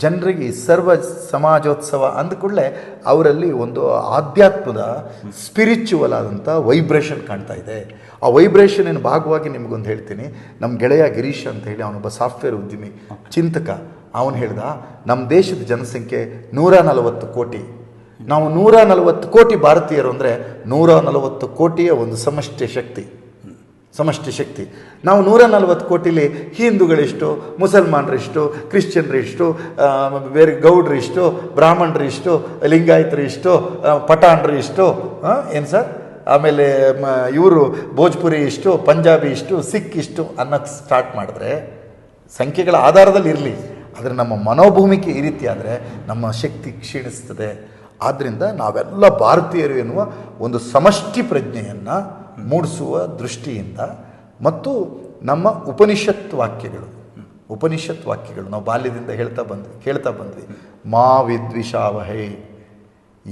ಜನರಿಗೆ ಈ ಸರ್ವ ಸಮಾಜೋತ್ಸವ ಅಂದಕೂಡಲೇ ಅವರಲ್ಲಿ ಒಂದು ಆಧ್ಯಾತ್ಮದ ಸ್ಪಿರಿಚುವಲ್ ಆದಂಥ ವೈಬ್ರೇಷನ್ ಕಾಣ್ತಾ ಇದೆ. ಆ ವೈಬ್ರೇಷನಿನ ಭಾಗವಾಗಿ ನಿಮಗೊಂದು ಹೇಳ್ತೀನಿ. ನಮ್ಮ ಗೆಳೆಯ ಗಿರೀಶ್ ಅಂತ ಹೇಳಿ, ಅವನೊಬ್ಬ ಸಾಫ್ಟ್ವೇರ್ ಉದ್ಯಮಿ, ಚಿಂತಕ. ಅವನು ಹೇಳ್ದ, ನಮ್ಮ ದೇಶದ ಜನಸಂಖ್ಯೆ 140 ಕೋಟಿ. ನಾವು 140 ಕೋಟಿ ಭಾರತೀಯರು ಅಂದರೆ 140 ಕೋಟಿಯ ಒಂದು ಸಮಷ್ಟಿ ಶಕ್ತಿ. ನಾವು 140 ಕೋಟಿಲಿ ಹಿಂದೂಗಳಿಷ್ಟು, ಮುಸಲ್ಮಾನರಿಷ್ಟು, ಕ್ರಿಶ್ಚಿಯನ್ರಿಷ್ಟು, ಬೇರೆ ಗೌಡ್ರಿಷ್ಟು, ಬ್ರಾಹ್ಮಣರಿಷ್ಟು, ಲಿಂಗಾಯತರಿಷ್ಟು, ಪಠಾಣ್ರು ಇಷ್ಟು, ಏನು ಸರ್, ಆಮೇಲೆ ಇವರು ಭೋಜ್ಪುರಿ ಇಷ್ಟು, ಪಂಜಾಬಿ ಇಷ್ಟು, ಸಿಖ್ ಇಷ್ಟು ಅನ್ನೋಕ್ಕೆ ಸ್ಟಾರ್ಟ್ ಮಾಡಿದ್ರೆ ಸಂಖ್ಯೆಗಳ ಆಧಾರದಲ್ಲಿ ಇರಲಿ, ಆದರೆ ನಮ್ಮ ಮನೋಭೂಮಿಕೆ ಈ ರೀತಿ ಆದರೆ ನಮ್ಮ ಶಕ್ತಿ ಕ್ಷೀಣಿಸ್ತದೆ. ಆದ್ದರಿಂದ ನಾವೆಲ್ಲ ಭಾರತೀಯರು ಎನ್ನುವ ಒಂದು ಸಮಷ್ಟಿ ಪ್ರಜ್ಞೆಯನ್ನು ಮೂಡಿಸುವ ದೃಷ್ಟಿಯಿಂದ ಮತ್ತು ನಮ್ಮ ಉಪನಿಷತ್ ವಾಕ್ಯಗಳು ನಾವು ಬಾಲ್ಯದಿಂದ ಕೇಳ್ತಾ ಬಂದ್ವಿ. ಮಾ ವಿದ್ವಿಷಾವಹೇ,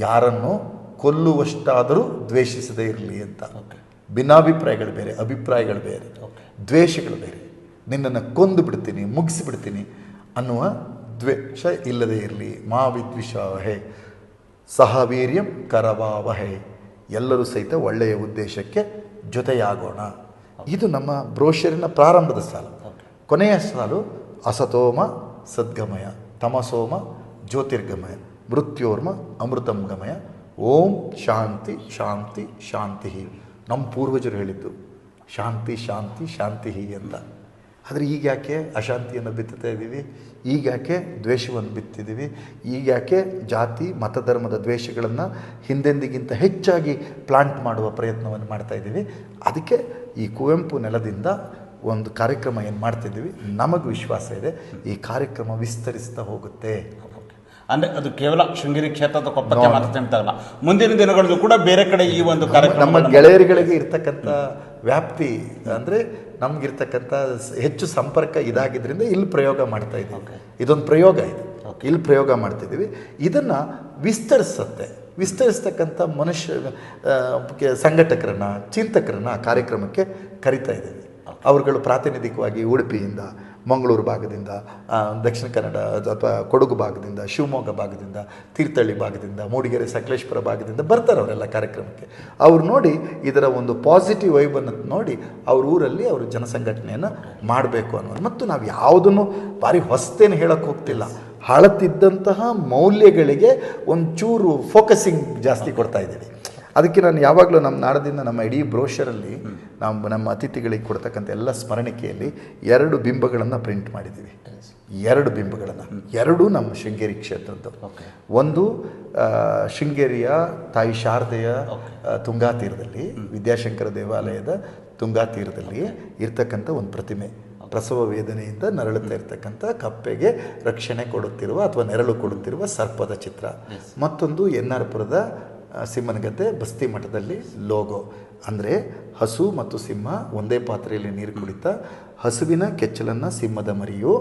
ಯಾರನ್ನು ಕೊಲ್ಲುವಷ್ಟಾದರೂ ದ್ವೇಷಿಸದೇ ಇರಲಿ ಅಂತ. ಭಿನ್ನಾಭಿಪ್ರಾಯಗಳು ಬೇರೆ, ಅಭಿಪ್ರಾಯಗಳು ಬೇರೆ, ದ್ವೇಷಗಳು ಬೇರೆ. ನಿನ್ನನ್ನು ಕೊಂದು ಬಿಡ್ತೀನಿ, ಮುಗಿಸಿಬಿಡ್ತೀನಿ ಅನ್ನುವ ದ್ವೇಷ ಇಲ್ಲದೇ ಇರಲಿ. ಮಾ ವಿದ್ವಿಷಾವಹೆ ಸಹ ವೀರ್ಯಂ ಕರವಾವಹೆ. ಎಲ್ಲರೂ ಸಹಿತ ಒಳ್ಳೆಯ ಉದ್ದೇಶಕ್ಕೆ ಜೊತೆಯಾಗೋಣ. ಇದು ನಮ್ಮ ಬ್ರೋಷರಿನ ಪ್ರಾರಂಭದ ಸಾಲು. ಕೊನೆಯ ಸಾಲು ಅಸತೋಮ ಸದ್ಗಮಯ, ತಮಸೋಮ ಜ್ಯೋತಿರ್ಗಮಯ, ಮೃತ್ಯೋರ್ಮ ಅಮೃತಂ ಗಮಯ, ಓಂ ಶಾಂತಿ ಶಾಂತಿ ಶಾಂತಿ. ನಮ್ಮ ಪೂರ್ವಜರು ಹೇಳಿದ್ದು ಶಾಂತಿ ಶಾಂತಿ ಶಾಂತಿ ಅಂತ. ಆದರೆ ಈಗ ಯಾಕೆ ಅಶಾಂತಿಯನ್ನು ಬಿತ್ತುತ್ತಾ ಇದ್ದೀವಿ? ಈಗ ಯಾಕೆ ದ್ವೇಷವನ್ನು ಬಿತ್ತಿದ್ದೀವಿ? ಈಗ ಯಾಕೆ ಜಾತಿ ಮತಧರ್ಮದ ದ್ವೇಷಗಳನ್ನು ಹಿಂದೆಂದಿಗಿಂತ ಹೆಚ್ಚಾಗಿ ಪ್ಲಾಂಟ್ ಮಾಡುವ ಪ್ರಯತ್ನವನ್ನು ಮಾಡ್ತಾ ಇದ್ದೀವಿ? ಅದಕ್ಕೆ ಈ ಕುವೆಂಪು ನೆಲದಿಂದ ಒಂದು ಕಾರ್ಯಕ್ರಮ ಏನು ಮಾಡ್ತಿದ್ದೀವಿ, ನಮಗೆ ವಿಶ್ವಾಸ ಇದೆ ಈ ಕಾರ್ಯಕ್ರಮ ವಿಸ್ತರಿಸ್ತಾ ಹೋಗುತ್ತೆ. ಅಂದರೆ ಅದು ಕೇವಲ ಶೃಂಗೇರಿ ಕ್ಷೇತ್ರದ ಕೊಪ್ಪಕ್ಕೆ ಮಾತ್ರ ಸೀಮಿತವಲ್ಲ, ಮುಂದಿನ ದಿನಗಳಲ್ಲೂ ಕೂಡ ಬೇರೆ ಕಡೆ ಈ ಒಂದು ಕಾರ್ಯಕ್ರಮ ನಮ್ಮ ಗೆಳೆಯರುಗಳಿಗೆ ಇರ್ತಕ್ಕಂಥ ವ್ಯಾಪ್ತಿ ಅಂದರೆ ನಮಗಿರ್ತಕ್ಕಂಥ ಹೆಚ್ಚು ಸಂಪರ್ಕ ಇದಾಗಿದ್ದರಿಂದ ಇಲ್ಲಿ ಪ್ರಯೋಗ ಮಾಡ್ತಾ ಇದ್ದೀವಿ. ಇದೊಂದು ಪ್ರಯೋಗ ಇದೆ, ಇಲ್ಲಿ ಪ್ರಯೋಗ ಮಾಡ್ತಿದ್ದೀವಿ. ಇದನ್ನು ವಿಸ್ತರಿಸ್ತಕ್ಕಂಥ ಸಂಘಟಕರನ್ನು, ಚಿಂತಕರನ್ನು ಆ ಕಾರ್ಯಕ್ರಮಕ್ಕೆ ಕರಿತಾ ಇದ್ದೀವಿ. ಅವರುಗಳು ಪ್ರಾತಿನಿಧಿಕವಾಗಿ ಉಡುಪಿಯಿಂದ, ಮಂಗಳೂರು ಭಾಗದಿಂದ, ದಕ್ಷಿಣ ಕನ್ನಡ ಅಥವಾ ಕೊಡಗು ಭಾಗದಿಂದ, ಶಿವಮೊಗ್ಗ ಭಾಗದಿಂದ, ತೀರ್ಥಹಳ್ಳಿ ಭಾಗದಿಂದ, ಮೂಡಿಗೆರೆ ಸಕಲೇಶ್ಪುರ ಭಾಗದಿಂದ ಬರ್ತಾರೆ ಅವರೆಲ್ಲ ಕಾರ್ಯಕ್ರಮಕ್ಕೆ. ಅವ್ರು ನೋಡಿ ಇದರ ಒಂದು ಪಾಸಿಟಿವ್ ವೈಬನ್ನು ನೋಡಿ ಅವ್ರ ಊರಲ್ಲಿ ಅವರು ಜನಸಂಘಟನೆಯನ್ನು ಮಾಡಬೇಕು ಅನ್ನೋದು. ಮತ್ತು ನಾವು ಯಾವುದನ್ನು ಭಾರಿ ಹೊಸ್ತೇನು ಹೇಳೋಕ್ಕೆ ಹೋಗ್ತಿಲ್ಲ, ಹಳತಿದ್ದಂತಹ ಮೌಲ್ಯಗಳಿಗೆ ಒಂಚೂರು ಫೋಕಸಿಂಗ್ ಜಾಸ್ತಿ ಕೊಡ್ತಾ ಇದ್ದೀವಿ. ಅದಕ್ಕೆ ನಾನು ಯಾವಾಗಲೂ ನಮ್ಮ ನಾಡದಿಂದ ನಮ್ಮ ಇಡೀ ಬ್ರೋಷರಲ್ಲಿ ನಮ್ಮ ಅತಿಥಿಗಳಿಗೆ ಕೊಡ್ತಕ್ಕಂಥ ಎಲ್ಲ ಸ್ಮರಣಿಕೆಯಲ್ಲಿ 2 ಬಿಂಬಗಳನ್ನು ಪ್ರಿಂಟ್ ಮಾಡಿದ್ದೀವಿ. 2 ಬಿಂಬಗಳನ್ನು, 2 ನಮ್ಮ ಶೃಂಗೇರಿ ಕ್ಷೇತ್ರದ್ದು. ಒಂದು ಶೃಂಗೇರಿಯ ತಾಯಿ ಶಾರದೆಯ ತುಂಗಾ ತೀರದಲ್ಲಿ, ವಿದ್ಯಾಶಂಕರ ದೇವಾಲಯದ ತುಂಗಾ ತೀರದಲ್ಲಿ ಇರ್ತಕ್ಕಂಥ ಒಂದು ಪ್ರತಿಮೆ. ಪ್ರಸವ ವೇದನೆಯಿಂದ ನರಳುತ್ತಾ ಇರ್ತಕ್ಕಂಥ ಕಪ್ಪೆಗೆ ರಕ್ಷಣೆ ಕೊಡುತ್ತಿರುವ ಅಥವಾ ನೆರಳು ಕೊಡುತ್ತಿರುವ ಸರ್ಪದ ಚಿತ್ರ. ಮತ್ತೊಂದು ಎನ್ನಾರ್ಪುರದ ಸಿಂಹನಗದ್ದೆ ಬಸ್ತಿ ಮಠದಲ್ಲಿ ಲೋಗೋ. ಅಂದರೆ ಹಸು ಮತ್ತು ಸಿಂಹ ಒಂದೇ ಪಾತ್ರೆಯಲ್ಲಿ ನೀರು ಕುಡಿತಾ ಹಸುವಿನ ಕೆಚ್ಚಲನ್ನು ಸಿಂಹದ ಮರಿಯು,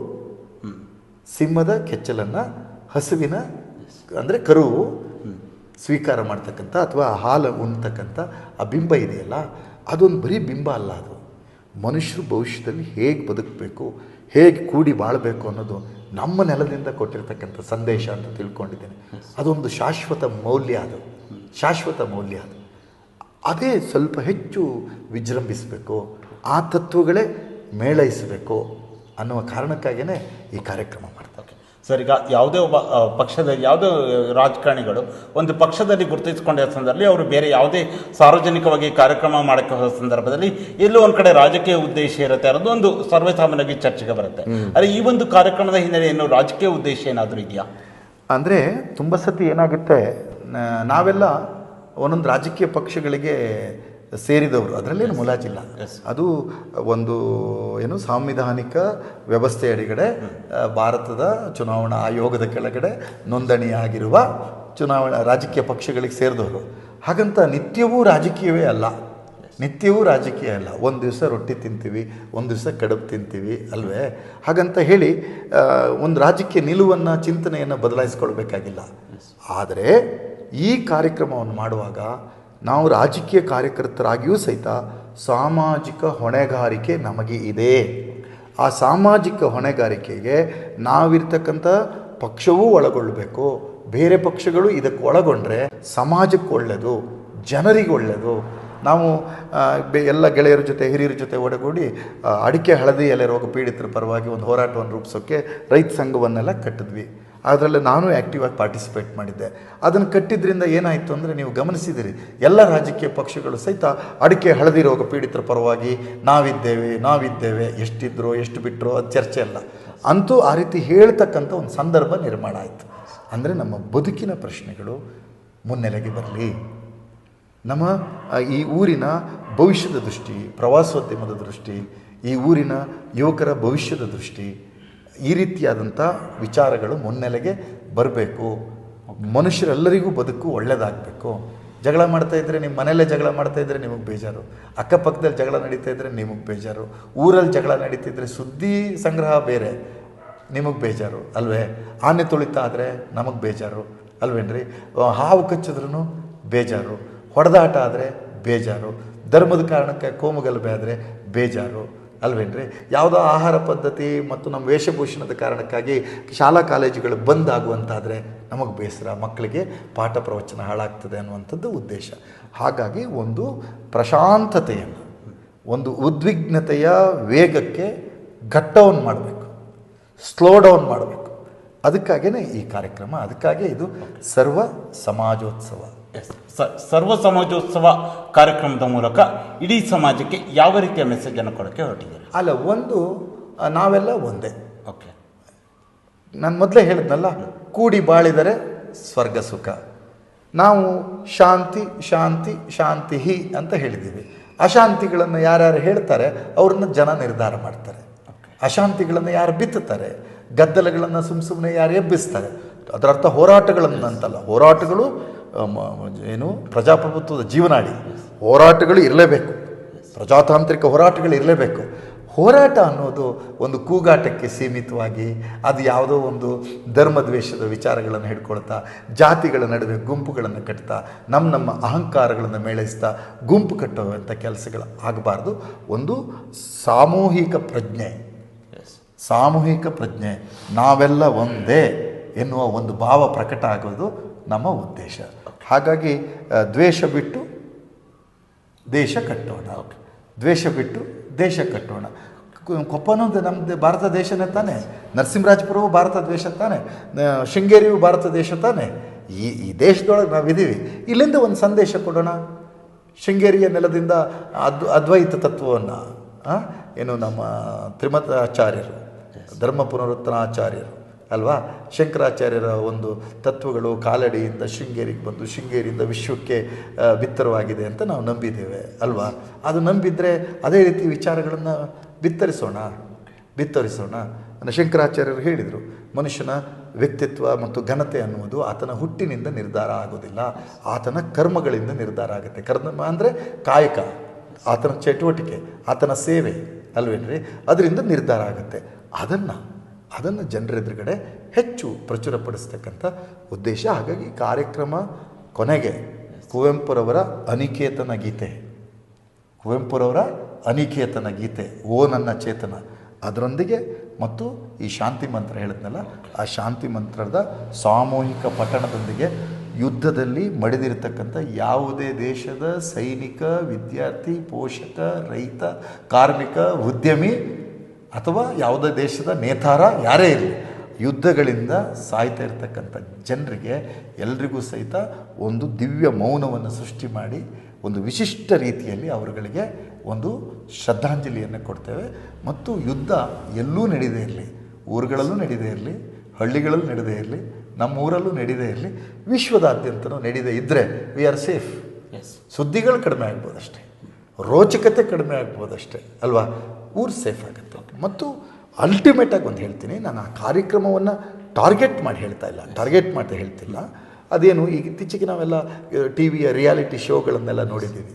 ಸಿಂಹದ ಕೆಚ್ಚಲನ್ನು ಹಸುವಿನ ಅಂದರೆ ಕರು ಸ್ವೀಕಾರ ಮಾಡ್ತಕ್ಕಂಥ ಅಥವಾ ಹಾಲು ಉಣ್ತಕ್ಕಂಥ ಆ ಬಿಂಬ ಇದೆಯಲ್ಲ, ಅದೊಂದು ಬರೀ ಬಿಂಬ ಅಲ್ಲ, ಅದು ಮನುಷ್ಯರು ಭವಿಷ್ಯದಲ್ಲಿ ಹೇಗೆ ಬದುಕಬೇಕು, ಹೇಗೆ ಕೂಡಿ ಬಾಳಬೇಕು ಅನ್ನೋದು ನಮ್ಮ ನೆಲದಿಂದ ಕೊಟ್ಟಿರ್ತಕ್ಕಂಥ ಸಂದೇಶ ಅಂತ ತಿಳ್ಕೊಂಡಿದ್ದೇನೆ. ಅದೊಂದು ಶಾಶ್ವತ ಮೌಲ್ಯ, ಅದು ಶಾಶ್ವತ ಮೌಲ್ಯ. ಅದೇ ಸ್ವಲ್ಪ ಹೆಚ್ಚು ವಿಜೃಂಭಿಸಬೇಕು, ಆ ತತ್ವಗಳೇ ಮೇಳೈಸಬೇಕು ಅನ್ನುವ ಕಾರಣಕ್ಕಾಗಿಯೇ ಈ ಕಾರ್ಯಕ್ರಮ ಮಾಡ್ತಾರೆ. ಸರ್, ಈಗ ಯಾವುದೇ ಒಬ್ಬ ಪಕ್ಷದಲ್ಲಿ ಯಾವುದೇ ರಾಜಕಾರಣಿಗಳು ಒಂದು ಪಕ್ಷದಲ್ಲಿ ಗುರುತಿಸಿಕೊಂಡ ಸಂದರ್ಭದಲ್ಲಿ ಅವರು ಬೇರೆ ಯಾವುದೇ ಸಾರ್ವಜನಿಕವಾಗಿ ಕಾರ್ಯಕ್ರಮ ಮಾಡೋಕ್ಕೆ ಹೋದ ಸಂದರ್ಭದಲ್ಲಿ ಎಲ್ಲೋ ಒಂದು ಕಡೆ ರಾಜಕೀಯ ಉದ್ದೇಶ ಇರುತ್ತೆ ಅನ್ನೋದು ಒಂದು ಸರ್ವೇಸಾಮಾನ್ಯವಾಗಿ ಚರ್ಚೆಗೆ ಬರುತ್ತೆ. ಆದರೆ ಈ ಒಂದು ಕಾರ್ಯಕ್ರಮದ ಹಿನ್ನೆಲೆ ಏನು ರಾಜಕೀಯ ಉದ್ದೇಶ ಏನಾದರೂ ಇದೆಯಾ? ಅಂದರೆ ತುಂಬ ಸತಿ ಏನಾಗುತ್ತೆ, ನಾವೆಲ್ಲ ಒಂದೊಂದು ರಾಜಕೀಯ ಪಕ್ಷಗಳಿಗೆ ಸೇರಿದವರು, ಅದರಲ್ಲೇನು ಮುಲಾಜಿಲ್ಲ. ಅದು ಒಂದು ಏನು ಸಾಂವಿಧಾನಿಕ ವ್ಯವಸ್ಥೆ ಅಡಿಗಡೆ ಭಾರತದ ಚುನಾವಣಾ ಆಯೋಗದ ಕೆಳಗಡೆ ನೋಂದಣಿಯಾಗಿರುವ ಚುನಾವಣಾ ರಾಜಕೀಯ ಪಕ್ಷಗಳಿಗೆ ಸೇರಿದವರು. ಹಾಗಂತ ನಿತ್ಯವೂ ರಾಜಕೀಯವೇ ಅಲ್ಲ, ನಿತ್ಯವೂ ರಾಜಕೀಯ ಅಲ್ಲ. ಒಂದು ದಿವಸ ರೊಟ್ಟಿ ತಿಂತೀವಿ, ಒಂದು ದಿವಸ ಕಡುಬು ತಿಂತೀವಿ ಅಲ್ವೇ? ಹಾಗಂತ ಹೇಳಿ ಒಂದು ರಾಜಕೀಯ ನಿಲುವನ್ನು, ಚಿಂತನೆಯನ್ನು ಬದಲಾಯಿಸ್ಕೊಳ್ಬೇಕಾಗಿಲ್ಲ. ಆದರೆ ಈ ಕಾರ್ಯಕ್ರಮವನ್ನು ಮಾಡುವಾಗ ನಾವು ರಾಜಕೀಯ ಕಾರ್ಯಕರ್ತರಾಗಿಯೂ ಸಹಿತ ಸಾಮಾಜಿಕ ಹೊಣೆಗಾರಿಕೆ ನಮಗೆ ಇದೆ. ಆ ಸಾಮಾಜಿಕ ಹೊಣೆಗಾರಿಕೆಗೆ ನಾವಿರ್ತಕ್ಕಂಥ ಪಕ್ಷವೂ ಒಳಗೊಳ್ಳಬೇಕು. ಬೇರೆ ಪಕ್ಷಗಳು ಇದಕ್ಕೆ ಒಳಗೊಂಡ್ರೆ ಸಮಾಜಕ್ಕೆ ಒಳ್ಳೆಯದು, ಜನರಿಗೆ ಒಳ್ಳೆಯದು. ನಾವು ಎಲ್ಲ ಗೆಳೆಯರ ಜೊತೆ, ಹಿರಿಯರ ಜೊತೆ ಒಡಗೂಡಿ ಅಡಿಕೆ ಹಳದಿ ಎಲೆ ರೋಗ ಪೀಡಿತರ ಪರವಾಗಿ ಒಂದು ಹೋರಾಟವನ್ನು ರೂಪಿಸೋಕ್ಕೆ ರೈತ ಸಂಘವನ್ನೆಲ್ಲ ಕಟ್ಟಿದ್ವಿ. ಅದರಲ್ಲಿ ನಾನು ಆ್ಯಕ್ಟಿವ್ ಆಗಿ ಪಾರ್ಟಿಸಿಪೇಟ್ ಮಾಡಿದ್ದೆ. ಅದನ್ನು ಕಟ್ಟಿದ್ರಿಂದ ಏನಾಯಿತು ಅಂದರೆ, ನೀವು ಗಮನಿಸಿದಿರಿ, ಎಲ್ಲ ರಾಜಕೀಯ ಪಕ್ಷಗಳು ಸಹಿತ ಅಡಿಕೆ ಹಳದಿ ರೋಗ ಪೀಡಿತರ ಪರವಾಗಿ ನಾವಿದ್ದೇವೆ, ಎಷ್ಟಿದ್ರೋ ಎಷ್ಟು ಬಿಟ್ಟರೋ ಅದು ಚರ್ಚೆ ಅಲ್ಲ. ಅಂತೂ ಆ ರೀತಿ ಹೇಳ್ತಕ್ಕಂಥ ಒಂದು ಸಂದರ್ಭ ನಿರ್ಮಾಣ ಆಯಿತು. ಅಂದರೆ ನಮ್ಮ ಬದುಕಿನ ಪ್ರಶ್ನೆಗಳು ಮುನ್ನೆಲೆಗೆ ಬರಲಿ, ನಮ್ಮ ಈ ಊರಿನ ಭವಿಷ್ಯದ ದೃಷ್ಟಿ, ಪ್ರವಾಸೋದ್ಯಮದ ದೃಷ್ಟಿ, ಈ ಊರಿನ ಯುವಕರ ಭವಿಷ್ಯದ ದೃಷ್ಟಿ, ಈ ರೀತಿಯಾದಂಥ ವಿಚಾರಗಳು ಮುನ್ನೆಲೆಗೆ ಬರಬೇಕು. ಮನುಷ್ಯರೆಲ್ಲರಿಗೂ ಬದುಕು ಒಳ್ಳೆಯದಾಗಬೇಕು. ಜಗಳ ಮಾಡ್ತಾಯಿದ್ರೆ, ನಿಮ್ಮ ಮನೆಯಲ್ಲೇ ಜಗಳ ಮಾಡ್ತಾಯಿದ್ರೆ ನಿಮಗೆ ಬೇಜಾರು, ಅಕ್ಕಪಕ್ಕದಲ್ಲಿ ಜಗಳ ನಡೀತಾ ಇದ್ದರೆ ನಿಮಗೆ ಬೇಜಾರು, ಊರಲ್ಲಿ ಜಗಳ ನಡೀತಿದ್ರೆ ಸುದ್ದಿ ಸಂಗ್ರಹ ಬೇರೆ, ನಿಮಗೆ ಬೇಜಾರು ಅಲ್ವೇ? ಆನೆ ತುಳಿತಾ ಆದರೆ ನಮಗೆ ಬೇಜಾರು, ಅಲ್ವೇನ್ರಿ? ಹಾವು ಕಚ್ಚಿದ್ರೂ ಬೇಜಾರು, ಹೊಡೆದಾಟ ಆದರೆ ಬೇಜಾರು, ಧರ್ಮದ ಕಾರಣಕ್ಕೆ ಕೋಮುಗಲಭೆ ಆದರೆ ಬೇಜಾರು, ಅಲ್ವೇನ್ರಿ? ಯಾವುದೋ ಆಹಾರ ಪದ್ಧತಿ ಮತ್ತು ನಮ್ಮ ವೇಷಭೂಷಣದ ಕಾರಣಕ್ಕಾಗಿ ಶಾಲಾ ಕಾಲೇಜುಗಳು ಬಂದ್ ಆಗುವಂತಾದರೆ ನಮಗೆ ಬೇಸರ, ಮಕ್ಕಳಿಗೆ ಪಾಠ ಪ್ರವಚನ ಹಾಳಾಗ್ತದೆ ಅನ್ನುವಂಥದ್ದು ಉದ್ದೇಶ. ಹಾಗಾಗಿ ಒಂದು ಪ್ರಶಾಂತತೆಯನ್ನು, ಒಂದು ಉದ್ವಿಗ್ನತೆಯ ವೇಗಕ್ಕೆ ಘಟ್ಟವನ್ನು ಮಾಡಬೇಕು, ಸ್ಲೋ ಡೌನ್ ಮಾಡಬೇಕು. ಅದಕ್ಕಾಗಿಯೇ ಈ ಕಾರ್ಯಕ್ರಮ, ಅದಕ್ಕಾಗಿ ಇದು ಸರ್ವ ಸಮಾಜೋತ್ಸವ. ಸರ್ವ ಸಮಾಜೋತ್ಸವ ಕಾರ್ಯಕ್ರಮದ ಮೂಲಕ ಇಡೀ ಸಮಾಜಕ್ಕೆ ಯಾವ ರೀತಿಯ ಮೆಸೇಜನ್ನು ಕೊಡೋಕ್ಕೆ ಹೊರಟಿದ್ದೀರಿ? ಅಲ್ಲ, ಒಂದು ನಾವೆಲ್ಲ ಒಂದೇ. ಓಕೆ, ನಾನು ಮೊದಲೇ ಹೇಳಿದ್ನಲ್ಲ, ಕೂಡಿ ಬಾಳಿದರೆ ಸ್ವರ್ಗ ಸುಖ. ನಾವು ಶಾಂತಿ ಶಾಂತಿ ಶಾಂತಿ ಅಂತ ಹೇಳಿದ್ದೀವಿ. ಅಶಾಂತಿಗಳನ್ನು ಯಾರ್ಯಾರು ಹೇಳ್ತಾರೆ ಅವ್ರನ್ನ ಜನ ನಿರ್ಧಾರ ಮಾಡ್ತಾರೆ. ಅಶಾಂತಿಗಳನ್ನು ಯಾರು ಬಿತ್ತುತ್ತಾರೆ, ಗದ್ದಲಗಳನ್ನು ಸುಮ್ಮನೆ ಯಾರು ಎಬ್ಬಿಸ್ತಾರೆ. ಅದರ ಅರ್ಥ ಹೋರಾಟಗಳನ್ನು ಅಂತಲ್ಲ. ಹೋರಾಟಗಳು ಏನು ಪ್ರಜಾಪ್ರಭುತ್ವದ ಜೀವನಾಡಿ. ಹೋರಾಟಗಳು ಇರಲೇಬೇಕು, ಪ್ರಜಾತಾಂತ್ರಿಕ ಹೋರಾಟಗಳು ಇರಲೇಬೇಕು. ಹೋರಾಟ ಅನ್ನೋದು ಒಂದು ಕೂಗಾಟಕ್ಕೆ ಸೀಮಿತವಾಗಿ, ಅದು ಯಾವುದೋ ಒಂದು ಧರ್ಮದ್ವೇಷದ ವಿಚಾರಗಳನ್ನು ಹಿಡ್ಕೊಳ್ತಾ, ಜಾತಿಗಳ ನಡುವೆ ಗುಂಪುಗಳನ್ನು ಕಟ್ತಾ, ನಮ್ಮ ಅಹಂಕಾರಗಳನ್ನು ಮೇಳೈಸ್ತಾ ಗುಂಪು ಕಟ್ಟುವಂಥ ಕೆಲಸಗಳು ಆಗಬಾರ್ದು. ಒಂದು ಸಾಮೂಹಿಕ ಪ್ರಜ್ಞೆ, ನಾವೆಲ್ಲ ಒಂದೇ ಎನ್ನುವ ಒಂದು ಭಾವ ಪ್ರಕಟ ಆಗೋದು ನಮ್ಮ ಉದ್ದೇಶ. ಹಾಗಾಗಿ ದ್ವೇಷ ಬಿಟ್ಟು ದೇಶ ಕಟ್ಟೋಣ, ದ್ವೇಷ ಬಿಟ್ಟು ದೇಶ ಕಟ್ಟೋಣ. ಕೊಪ್ಪನೂ ನಮ್ಮದು ಭಾರತ ದೇಶನೇ ತಾನೆ, ನರಸಿಂಹರಾಜಪುರವು ಭಾರತ ದೇಶ ತಾನೆ, ಶೃಂಗೇರಿಯು ಭಾರತ ದೇಶ ತಾನೆ. ಈ ದೇಶದೊಳಗೆ ನಾವಿದ್ದೀವಿ. ಇಲ್ಲಿಂದ ಒಂದು ಸಂದೇಶ ಕೊಡೋಣ. ಶೃಂಗೇರಿಯ ನೆಲದಿಂದ ಅದ್ವೈತ ತತ್ವವನ್ನು ಏನು ನಮ್ಮ ತ್ರಿಮತಾಚಾರ್ಯರು, ಧರ್ಮ ಪುನರುತ್ಥಾನಾಚಾರ್ಯರು ಅಲ್ವಾ, ಶಂಕರಾಚಾರ್ಯರ ಒಂದು ತತ್ವಗಳು ಕಾಲಡಿಯಿಂದ ಶೃಂಗೇರಿಗೆ ಬಂದು ಶೃಂಗೇರಿಯಿಂದ ವಿಶ್ವಕ್ಕೆ ಬಿತ್ತರವಾಗಿದೆ ಅಂತ ನಾವು ನಂಬಿದ್ದೇವೆ ಅಲ್ವಾ. ಅದು ನಂಬಿದರೆ ಅದೇ ರೀತಿ ವಿಚಾರಗಳನ್ನು ಬಿತ್ತರಿಸೋಣ. ಶಂಕರಾಚಾರ್ಯರು ಹೇಳಿದರು, ಮನುಷ್ಯನ ವ್ಯಕ್ತಿತ್ವ ಮತ್ತು ಘನತೆ ಅನ್ನುವುದು ಆತನ ಹುಟ್ಟಿನಿಂದ ನಿರ್ಧಾರ ಆಗೋದಿಲ್ಲ, ಆತನ ಕರ್ಮಗಳಿಂದ ನಿರ್ಧಾರ ಆಗುತ್ತೆ. ಕರ್ಮ ಅಂದರೆ ಕಾಯಕ, ಆತನ ಚಟುವಟಿಕೆ, ಆತನ ಸೇವೆ ಅಲ್ವೇನ್ರಿ, ಅದರಿಂದ ನಿರ್ಧಾರ ಆಗುತ್ತೆ. ಅದನ್ನು ಜನರ ಎದುರುಗಡೆ ಹೆಚ್ಚು ಪ್ರಚುರಪಡಿಸ್ತಕ್ಕಂಥ ಉದ್ದೇಶ. ಹಾಗಾಗಿ ಕಾರ್ಯಕ್ರಮ ಕೊನೆಗೆ ಕುವೆಂಪುರವರ ಅನಿಕೇತನ ಗೀತೆ ಓ ನನ್ನ ಚೇತನ ಅದರೊಂದಿಗೆ ಮತ್ತು ಈ ಶಾಂತಿ ಮಂತ್ರ ಹೇಳಿದ್ನಲ್ಲ, ಆ ಶಾಂತಿ ಮಂತ್ರದ ಸಾಮೂಹಿಕ ಪಠಣದೊಂದಿಗೆ ಯುದ್ಧದಲ್ಲಿ ಮಡಿದಿರತಕ್ಕಂಥ ಯಾವುದೇ ದೇಶದ ಸೈನಿಕ, ವಿದ್ಯಾರ್ಥಿ, ಪೋಷಕ, ರೈತ, ಕಾರ್ಮಿಕ, ಉದ್ಯಮಿ ಅಥವಾ ಯಾವುದೇ ದೇಶದ ನೇತಾರ ಯಾರೇ ಇರಲಿ, ಯುದ್ಧಗಳಿಂದ ಸಾಯ್ತಾ ಇರತಕ್ಕಂಥ ಜನರಿಗೆ ಎಲ್ರಿಗೂ ಸಹಿತ ಒಂದು ದಿವ್ಯ ಮೌನವನ್ನು ಸೃಷ್ಟಿ ಮಾಡಿ ಒಂದು ವಿಶಿಷ್ಟ ರೀತಿಯಲ್ಲಿ ಅವರುಗಳಿಗೆ ಒಂದು ಶ್ರದ್ಧಾಂಜಲಿಯನ್ನು ಕೊಡ್ತೇವೆ. ಮತ್ತು ಯುದ್ಧ ಎಲ್ಲೂ ನಡೀದೇ ಇರಲಿ, ಊರುಗಳಲ್ಲೂ ನಡೀದೇ ಇರಲಿ, ಹಳ್ಳಿಗಳಲ್ಲೂ ನಡೀದೇ ಇರಲಿ, ನಮ್ಮ ಊರಲ್ಲೂ ನಡೀದೇ ಇರಲಿ, ವಿಶ್ವದಾದ್ಯಂತನೂ ನಡೀದೇ ಇದ್ದರೆ ವಿ ಆರ್ ಸೇಫ್. ಸುದ್ದಿಗಳು ಕಡಿಮೆ ಆಗ್ಬೋದಷ್ಟೇ, ರೋಚಕತೆ ಕಡಿಮೆ ಆಗ್ಬೋದಷ್ಟೇ ಅಲ್ವಾ, ಊರು ಸೇಫ್ ಆಗುತ್ತೆ. ಮತ್ತು ಅಲ್ಟಿಮೇಟಾಗಿ ಒಂದು ಹೇಳ್ತೀನಿ, ನಾನು ಆ ಕಾರ್ಯಕ್ರಮವನ್ನು ಟಾರ್ಗೆಟ್ ಮಾಡಿ ಹೇಳ್ತಿಲ್ಲ. ಅದೇನು ಈಗ ಇತ್ತೀಚೆಗೆ ನಾವೆಲ್ಲ ಟಿ ವಿಯ ರಿಯಾಲಿಟಿ ಶೋಗಳನ್ನೆಲ್ಲ ನೋಡಿದ್ದೀವಿ.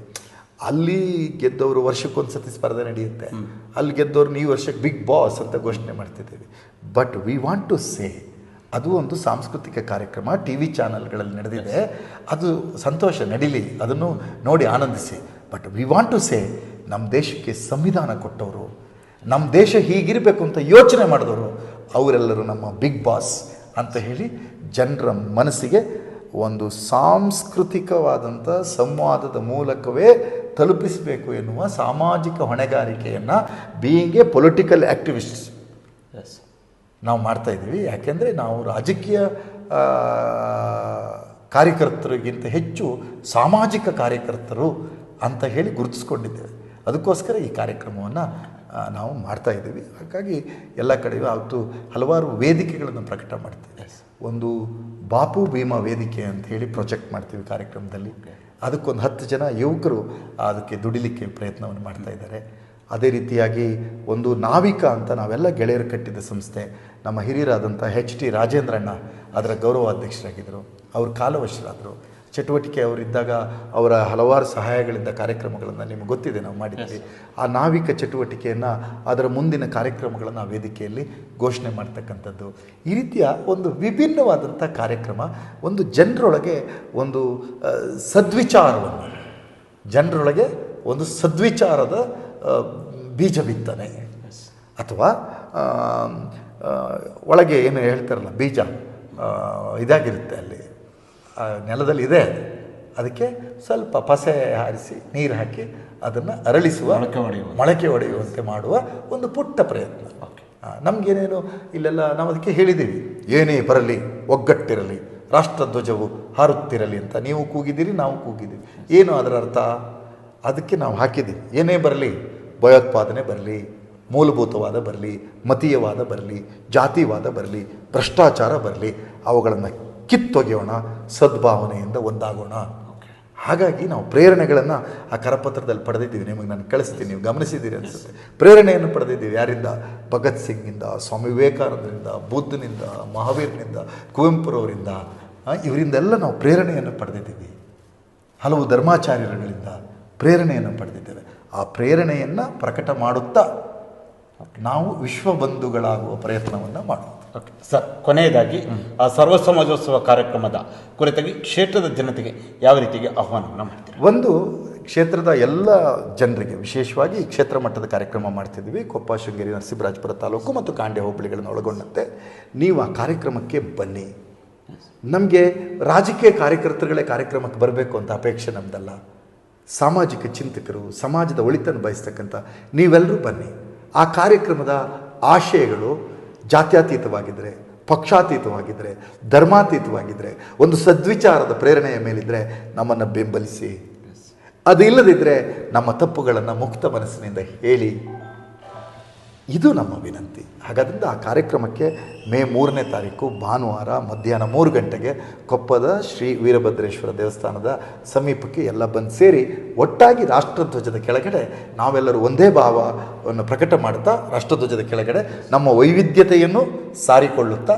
ಅಲ್ಲಿ ಗೆದ್ದವರು ವರ್ಷಕ್ಕೊಂದು ಸತಿ ಸ್ಪರ್ಧೆ ನಡೆಯುತ್ತೆ, ಅಲ್ಲಿ ಗೆದ್ದವರು ಈ ವರ್ಷಕ್ಕೆ ಬಿಗ್ ಬಾಸ್ ಅಂತ ಘೋಷಣೆ ಮಾಡ್ತಿದ್ದೀವಿ. But we want to say, ಅದು ಒಂದು ಸಾಂಸ್ಕೃತಿಕ ಕಾರ್ಯಕ್ರಮ ಟಿ ವಿ ಚಾನಲ್ಗಳಲ್ಲಿ ನಡೆದಿದೆ, ಅದು ಸಂತೋಷ, ನಡೀಲಿ, ಅದನ್ನು ನೋಡಿ ಆನಂದಿಸಿ. But we want to say, ನಮ್ಮ ದೇಶಕ್ಕೆ ಸಂವಿಧಾನ ಕೊಟ್ಟವರು, ನಮ್ಮ ದೇಶ ಹೀಗಿರಬೇಕು ಅಂತ ಯೋಚನೆ ಮಾಡಿದವರು, ಅವರೆಲ್ಲರೂ ನಮ್ಮ ಬಿಗ್ ಬಾಸ್ ಅಂತ ಹೇಳಿ ಜನರ ಮನಸ್ಸಿಗೆ ಒಂದು ಸಾಂಸ್ಕೃತಿಕವಾದಂಥ ಸಂವಾದದ ಮೂಲಕವೇ ತಲುಪಿಸಬೇಕು ಎನ್ನುವ ಸಾಮಾಜಿಕ ಹೊಣೆಗಾರಿಕೆಯನ್ನು ಬೀಯಿಂಗ್ ಎ ಪೊಲಿಟಿಕಲ್ ಆ್ಯಕ್ಟಿವಿಸ್ಟ್ ನಾವು ಮಾಡ್ತಾಯಿದ್ದೀವಿ. ಯಾಕೆಂದರೆ ನಾವು ರಾಜಕೀಯ ಕಾರ್ಯಕರ್ತರಿಗಿಂತ ಹೆಚ್ಚು ಸಾಮಾಜಿಕ ಕಾರ್ಯಕರ್ತರು ಅಂತ ಹೇಳಿ ಗುರುತಿಸ್ಕೊಂಡಿದ್ದೇವೆ. ಅದಕ್ಕೋಸ್ಕರ ಈ ಕಾರ್ಯಕ್ರಮವನ್ನು ನಾವು ಮಾಡ್ತಾಯಿದ್ದೀವಿ. ಹಾಗಾಗಿ ಎಲ್ಲ ಕಡೆಯೂ ಅವತ್ತು ಹಲವಾರು ವೇದಿಕೆಗಳನ್ನು ಪ್ರಕಟ ಮಾಡ್ತೀವಿ. ಒಂದು ಬಾಪು ಭೀಮಾ ವೇದಿಕೆ ಅಂತ ಹೇಳಿ ಪ್ರೊಜೆಕ್ಟ್ ಮಾಡ್ತೀವಿ ಕಾರ್ಯಕ್ರಮದಲ್ಲಿ. ಅದಕ್ಕೊಂದು 10 ಜನ ಯುವಕರು ಅದಕ್ಕೆ ದುಡಿಲಿಕ್ಕೆ ಪ್ರಯತ್ನವನ್ನು ಮಾಡ್ತಾ ಇದ್ದಾರೆ. ಅದೇ ರೀತಿಯಾಗಿ ಒಂದು ನಾವಿಕ ಅಂತ ನಾವೆಲ್ಲ ಗೆಳೆಯರು ಕಟ್ಟಿದ ಸಂಸ್ಥೆ, ನಮ್ಮ ಹಿರಿಯರಾದಂಥ HT ರಾಜೇಂದ್ರಣ್ಣ ಅದರ ಗೌರವಾಧ್ಯಕ್ಷರಾಗಿದ್ದರು, ಅವರು ಕಾಲವಶರಾದರು. ಚಟುವಟಿಕೆ ಅವರಿದ್ದಾಗ ಅವರ ಹಲವಾರು ಸಹಾಯಗಳಿಂದ ಕಾರ್ಯಕ್ರಮಗಳನ್ನು ನಿಮಗೆ ಗೊತ್ತಿದೆ ನಾವು ಮಾಡಿದ್ವಿ. ಆ ನಾವಿಕ ಚಟುವಟಿಕೆಯನ್ನು ಅದರ ಮುಂದಿನ ಕಾರ್ಯಕ್ರಮಗಳನ್ನು ಆ ವೇದಿಕೆಯಲ್ಲಿ ಘೋಷಣೆ ಮಾಡ್ತಕ್ಕಂಥದ್ದು, ಈ ರೀತಿಯ ಒಂದು ವಿಭಿನ್ನವಾದಂಥ ಕಾರ್ಯಕ್ರಮ, ಒಂದು ಜನರೊಳಗೆ ಒಂದು ಸದ್ವಿಚಾರದ ಬೀಜ ಬಿತ್ತನೆ, ಅಥವಾ ಒಳಗೆ ಏನು ಹೇಳ್ತಾರಲ್ಲ ಬೀಜ ಇದಾಗಿರುತ್ತೆ ಅಲ್ಲಿ ನೆಲದಲ್ಲಿ ಇದೆ, ಅದಕ್ಕೆ ಸ್ವಲ್ಪ ಪಸೆ ಹಾರಿಸಿ ನೀರು ಹಾಕಿ ಅದನ್ನು ಅರಳಿಸುವ ಮೊಳಕೆ ಹೊಡೆಯುವಂತೆ ಮಾಡುವ ಒಂದು ಪುಟ್ಟ ಪ್ರಯತ್ನ. ನಮಗೇನೇನು ಇಲ್ಲೆಲ್ಲ ನಾವು ಅದಕ್ಕೆ ಹೇಳಿದ್ದೀವಿ, ಏನೇ ಬರಲಿ ಒಗ್ಗಟ್ಟಿರಲಿ, ರಾಷ್ಟ್ರಧ್ವಜವು ಹಾರುತ್ತಿರಲಿ ಅಂತ ನೀವು ಕೂಗಿದ್ದೀರಿ, ನಾವು ಕೂಗಿದ್ದೀವಿ. ಏನು ಅದರ ಅರ್ಥ? ಅದಕ್ಕೆ ನಾವು ಹಾಕಿದ್ದೀವಿ, ಏನೇ ಬರಲಿ, ಭಯೋತ್ಪಾದನೆ ಬರಲಿ, ಮೂಲಭೂತವಾದ ಬರಲಿ, ಮತೀಯವಾದ ಬರಲಿ, ಜಾತಿವಾದ ಬರಲಿ, ಭ್ರಷ್ಟಾಚಾರ ಬರಲಿ, ಅವುಗಳನ್ನು ಕಿತ್ತೊಗೆಯೋಣ, ಸದ್ಭಾವನೆಯಿಂದ ಒಂದಾಗೋಣ. ಹಾಗಾಗಿ ನಾವು ಪ್ರೇರಣೆಗಳನ್ನು ಆ ಕರಪತ್ರದಲ್ಲಿ ಪಡೆದಿದ್ದೀವಿ. ನಿಮಗೆ ನಾನು ಕಳಿಸ್ತೀನಿ, ನೀವು ಗಮನಿಸಿದ್ದೀರಿ ಅನಿಸುತ್ತೆ. ಪ್ರೇರಣೆಯನ್ನು ಪಡೆದಿದ್ದೀವಿ. ಯಾರಿಂದ? ಭಗತ್ ಸಿಂಗಿಂದ, ಸ್ವಾಮಿ ವಿವೇಕಾನಂದರಿಂದ, ಬುದ್ಧನಿಂದ, ಮಹಾವೀರನಿಂದ, ಕುವೆಂಪುರವರಿಂದ, ಇವರಿಂದೆಲ್ಲ ನಾವು ಪ್ರೇರಣೆಯನ್ನು ಪಡೆದಿದ್ದೀವಿ. ಹಲವು ಧರ್ಮಾಚಾರ್ಯರುಗಳಿಂದ ಪ್ರೇರಣೆಯನ್ನು ಪಡೆದಿದ್ದೇವೆ. ಆ ಪ್ರೇರಣೆಯನ್ನು ಪ್ರಕಟ ಮಾಡುತ್ತಾ ನಾವು ವಿಶ್ವಬಂಧುಗಳಾಗುವ ಪ್ರಯತ್ನವನ್ನು ಮಾಡೋದು. ಓಕೆ ಸರ್, ಕೊನೆಯದಾಗಿ ಆ ಸರ್ವ ಸಮಾಜೋತ್ಸವ ಕಾರ್ಯಕ್ರಮದ ಕುರಿತಾಗಿ ಕ್ಷೇತ್ರದ ಜನತೆಗೆ ಯಾವ ರೀತಿಗೆ ಆಹ್ವಾನವನ್ನು ಮಾಡ್ತೀವಿ? ಒಂದು, ಕ್ಷೇತ್ರದ ಎಲ್ಲ ಜನರಿಗೆ, ವಿಶೇಷವಾಗಿ ಕ್ಷೇತ್ರ ಮಟ್ಟದ ಕಾರ್ಯಕ್ರಮ ಮಾಡ್ತಿದ್ವಿ, ಕೊಪ್ಪ, ಶೃಂಗೇರಿ, ನರಸೀಪುರಾಜಪುರ ತಾಲೂಕು ಮತ್ತು ಕಾಂಡ್ಯ ಹೋಬಳಿಗಳನ್ನು ಒಳಗೊಂಡಂತೆ ನೀವು ಆ ಕಾರ್ಯಕ್ರಮಕ್ಕೆ ಬನ್ನಿ. ನಮಗೆ ರಾಜಕೀಯ ಕಾರ್ಯಕರ್ತರುಗಳೇ ಕಾರ್ಯಕ್ರಮಕ್ಕೆ ಬರಬೇಕು ಅಂತ ಅಪೇಕ್ಷೆ ನಮ್ಮದಲ್ಲ. ಸಾಮಾಜಿಕ ಚಿಂತಕರು, ಸಮಾಜದ ಒಳಿತನ್ನು ಬಯಸ್ತಕ್ಕಂಥ ನೀವೆಲ್ಲರೂ ಬನ್ನಿ. ಆ ಕಾರ್ಯಕ್ರಮದ ಆಶಯಗಳು ಜಾತ್ಯತೀತವಾಗಿದ್ದರೆ, ಪಕ್ಷಾತೀತವಾಗಿದ್ದರೆ, ಧರ್ಮಾತೀತವಾಗಿದ್ದರೆ, ಒಂದು ಸದ್ವಿಚಾರದ ಪ್ರೇರಣೆಯ ಮೇಲಿದ್ದರೆ ನಮ್ಮನ್ನು ಬೆಂಬಲಿಸಿ. ಅದು ಇಲ್ಲದಿದ್ದರೆ ನಮ್ಮ ತಪ್ಪುಗಳನ್ನು ಮುಕ್ತ ಮನಸ್ಸಿನಿಂದ ಹೇಳಿ. ಇದು ನಮ್ಮ ವಿನಂತಿ. ಹಾಗಾದ್ರಿಂದ ಆ ಕಾರ್ಯಕ್ರಮಕ್ಕೆ ಮೇ 3ನೇ ತಾರೀಕು ಭಾನುವಾರ ಮಧ್ಯಾಹ್ನ 3 ಗಂಟೆಗೆ ಕೊಪ್ಪದ ಶ್ರೀ ವೀರಭದ್ರೇಶ್ವರ ದೇವಸ್ಥಾನದ ಸಮೀಪಕ್ಕೆ ಎಲ್ಲ ಬಂದು ಸೇರಿ, ಒಟ್ಟಾಗಿ ರಾಷ್ಟ್ರಧ್ವಜದ ಕೆಳಗಡೆ ನಾವೆಲ್ಲರೂ ಒಂದೇ ಭಾವವನ್ನು ಪ್ರಕಟ ಮಾಡುತ್ತಾ ರಾಷ್ಟ್ರಧ್ವಜದ ಕೆಳಗಡೆ ನಮ್ಮ ವೈವಿಧ್ಯತೆಯನ್ನು ಸಾರಿಕೊಳ್ಳುತ್ತಾ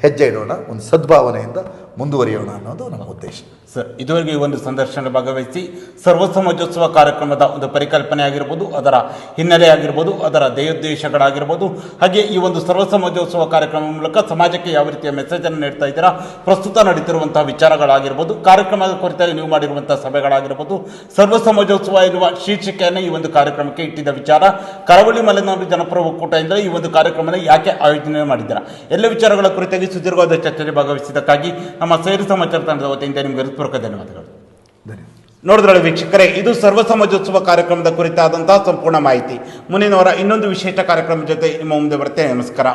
ಹೆಜ್ಜೆ ಇಡೋಣ, ಒಂದು ಸದ್ಭಾವನೆಯಿಂದ ಮುಂದುವರಿಯೋಣ ಅನ್ನೋದು ನಮ್ಮ ಉದ್ದೇಶ. ಸರ್, ಇದುವರೆಗೆ ಈ ಒಂದು ಸಂದರ್ಶನ ಭಾಗವಹಿಸಿ ಸರ್ವ ಸಮಾಜೋತ್ಸವ ಕಾರ್ಯಕ್ರಮದ ಒಂದು ಪರಿಕಲ್ಪನೆ ಆಗಿರ್ಬೋದು, ಅದರ ಹಿನ್ನೆಲೆ ಆಗಿರ್ಬೋದು, ಅದರ ಧ್ಯೇಯೋದ್ದೇಶಗಳಾಗಿರ್ಬೋದು, ಹಾಗೆ ಈ ಒಂದು ಸರ್ವ ಸಮಾಜೋತ್ಸವ ಕಾರ್ಯಕ್ರಮ ಮೂಲಕ ಸಮಾಜಕ್ಕೆ ಯಾವ ರೀತಿಯ ಮೆಸೇಜನ್ನು ನೀಡ್ತಾ ಇದ್ದೀರಾ, ಪ್ರಸ್ತುತ ನಡೀತಿರುವಂತಹ ವಿಚಾರಗಳಾಗಿರ್ಬೋದು, ಕಾರ್ಯಕ್ರಮದ ಕುರಿತಾಗಿ ನೀವು ಮಾಡಿರುವಂತಹ ಸಭೆಗಳಾಗಿರ್ಬೋದು, ಸರ್ವ ಸಮಾಜೋತ್ಸವ ಎನ್ನುವ ಶೀರ್ಷಿಕೆಯನ್ನು ಈ ಒಂದು ಕಾರ್ಯಕ್ರಮಕ್ಕೆ ಇಟ್ಟಿದ್ದ ವಿಚಾರ, ಕರಾವಳಿ ಮಲೆನಾಡು ಜನಪರ ಒಕ್ಕೂಟದಿಂದ ಈ ಒಂದು ಕಾರ್ಯಕ್ರಮನ ಯಾಕೆ ಆಯೋಜನೆ ಮಾಡಿದ್ದೀರಾ, ಎಲ್ಲ ವಿಚಾರಗಳ ಕುರಿತಾಗಿ ಸುದೀರ್ಘವಾದ ಚರ್ಚೆಯಲ್ಲಿ ಭಾಗವಹಿಸಿದ್ದಕ್ಕಾಗಿ ನಮ್ಮ ಸೇರಿ ಸಮಾಚಾರ ತಂಡದ ವತಿಯಿಂದ ನಿಮಗೆ ಹೃತ್ಪೂರ್ವಕ ಧನ್ಯವಾದಗಳು. ನೋಡಿದ್ರಲ್ಲ ವೀಕ್ಷಕರೇ, ಇದು ಸರ್ವ ಸಮಾಜೋತ್ಸವ ಕಾರ್ಯಕ್ರಮದ ಕುರಿತಾದಂತಹ ಸಂಪೂರ್ಣ ಮಾಹಿತಿ. ಮುಂದಿನ ವಾರ ಇನ್ನೊಂದು ವಿಶೇಷ ಕಾರ್ಯಕ್ರಮದ ಜೊತೆ ನಿಮ್ಮ ಮುಂದೆ ಬರ್ತೇನೆ. ನಮಸ್ಕಾರ.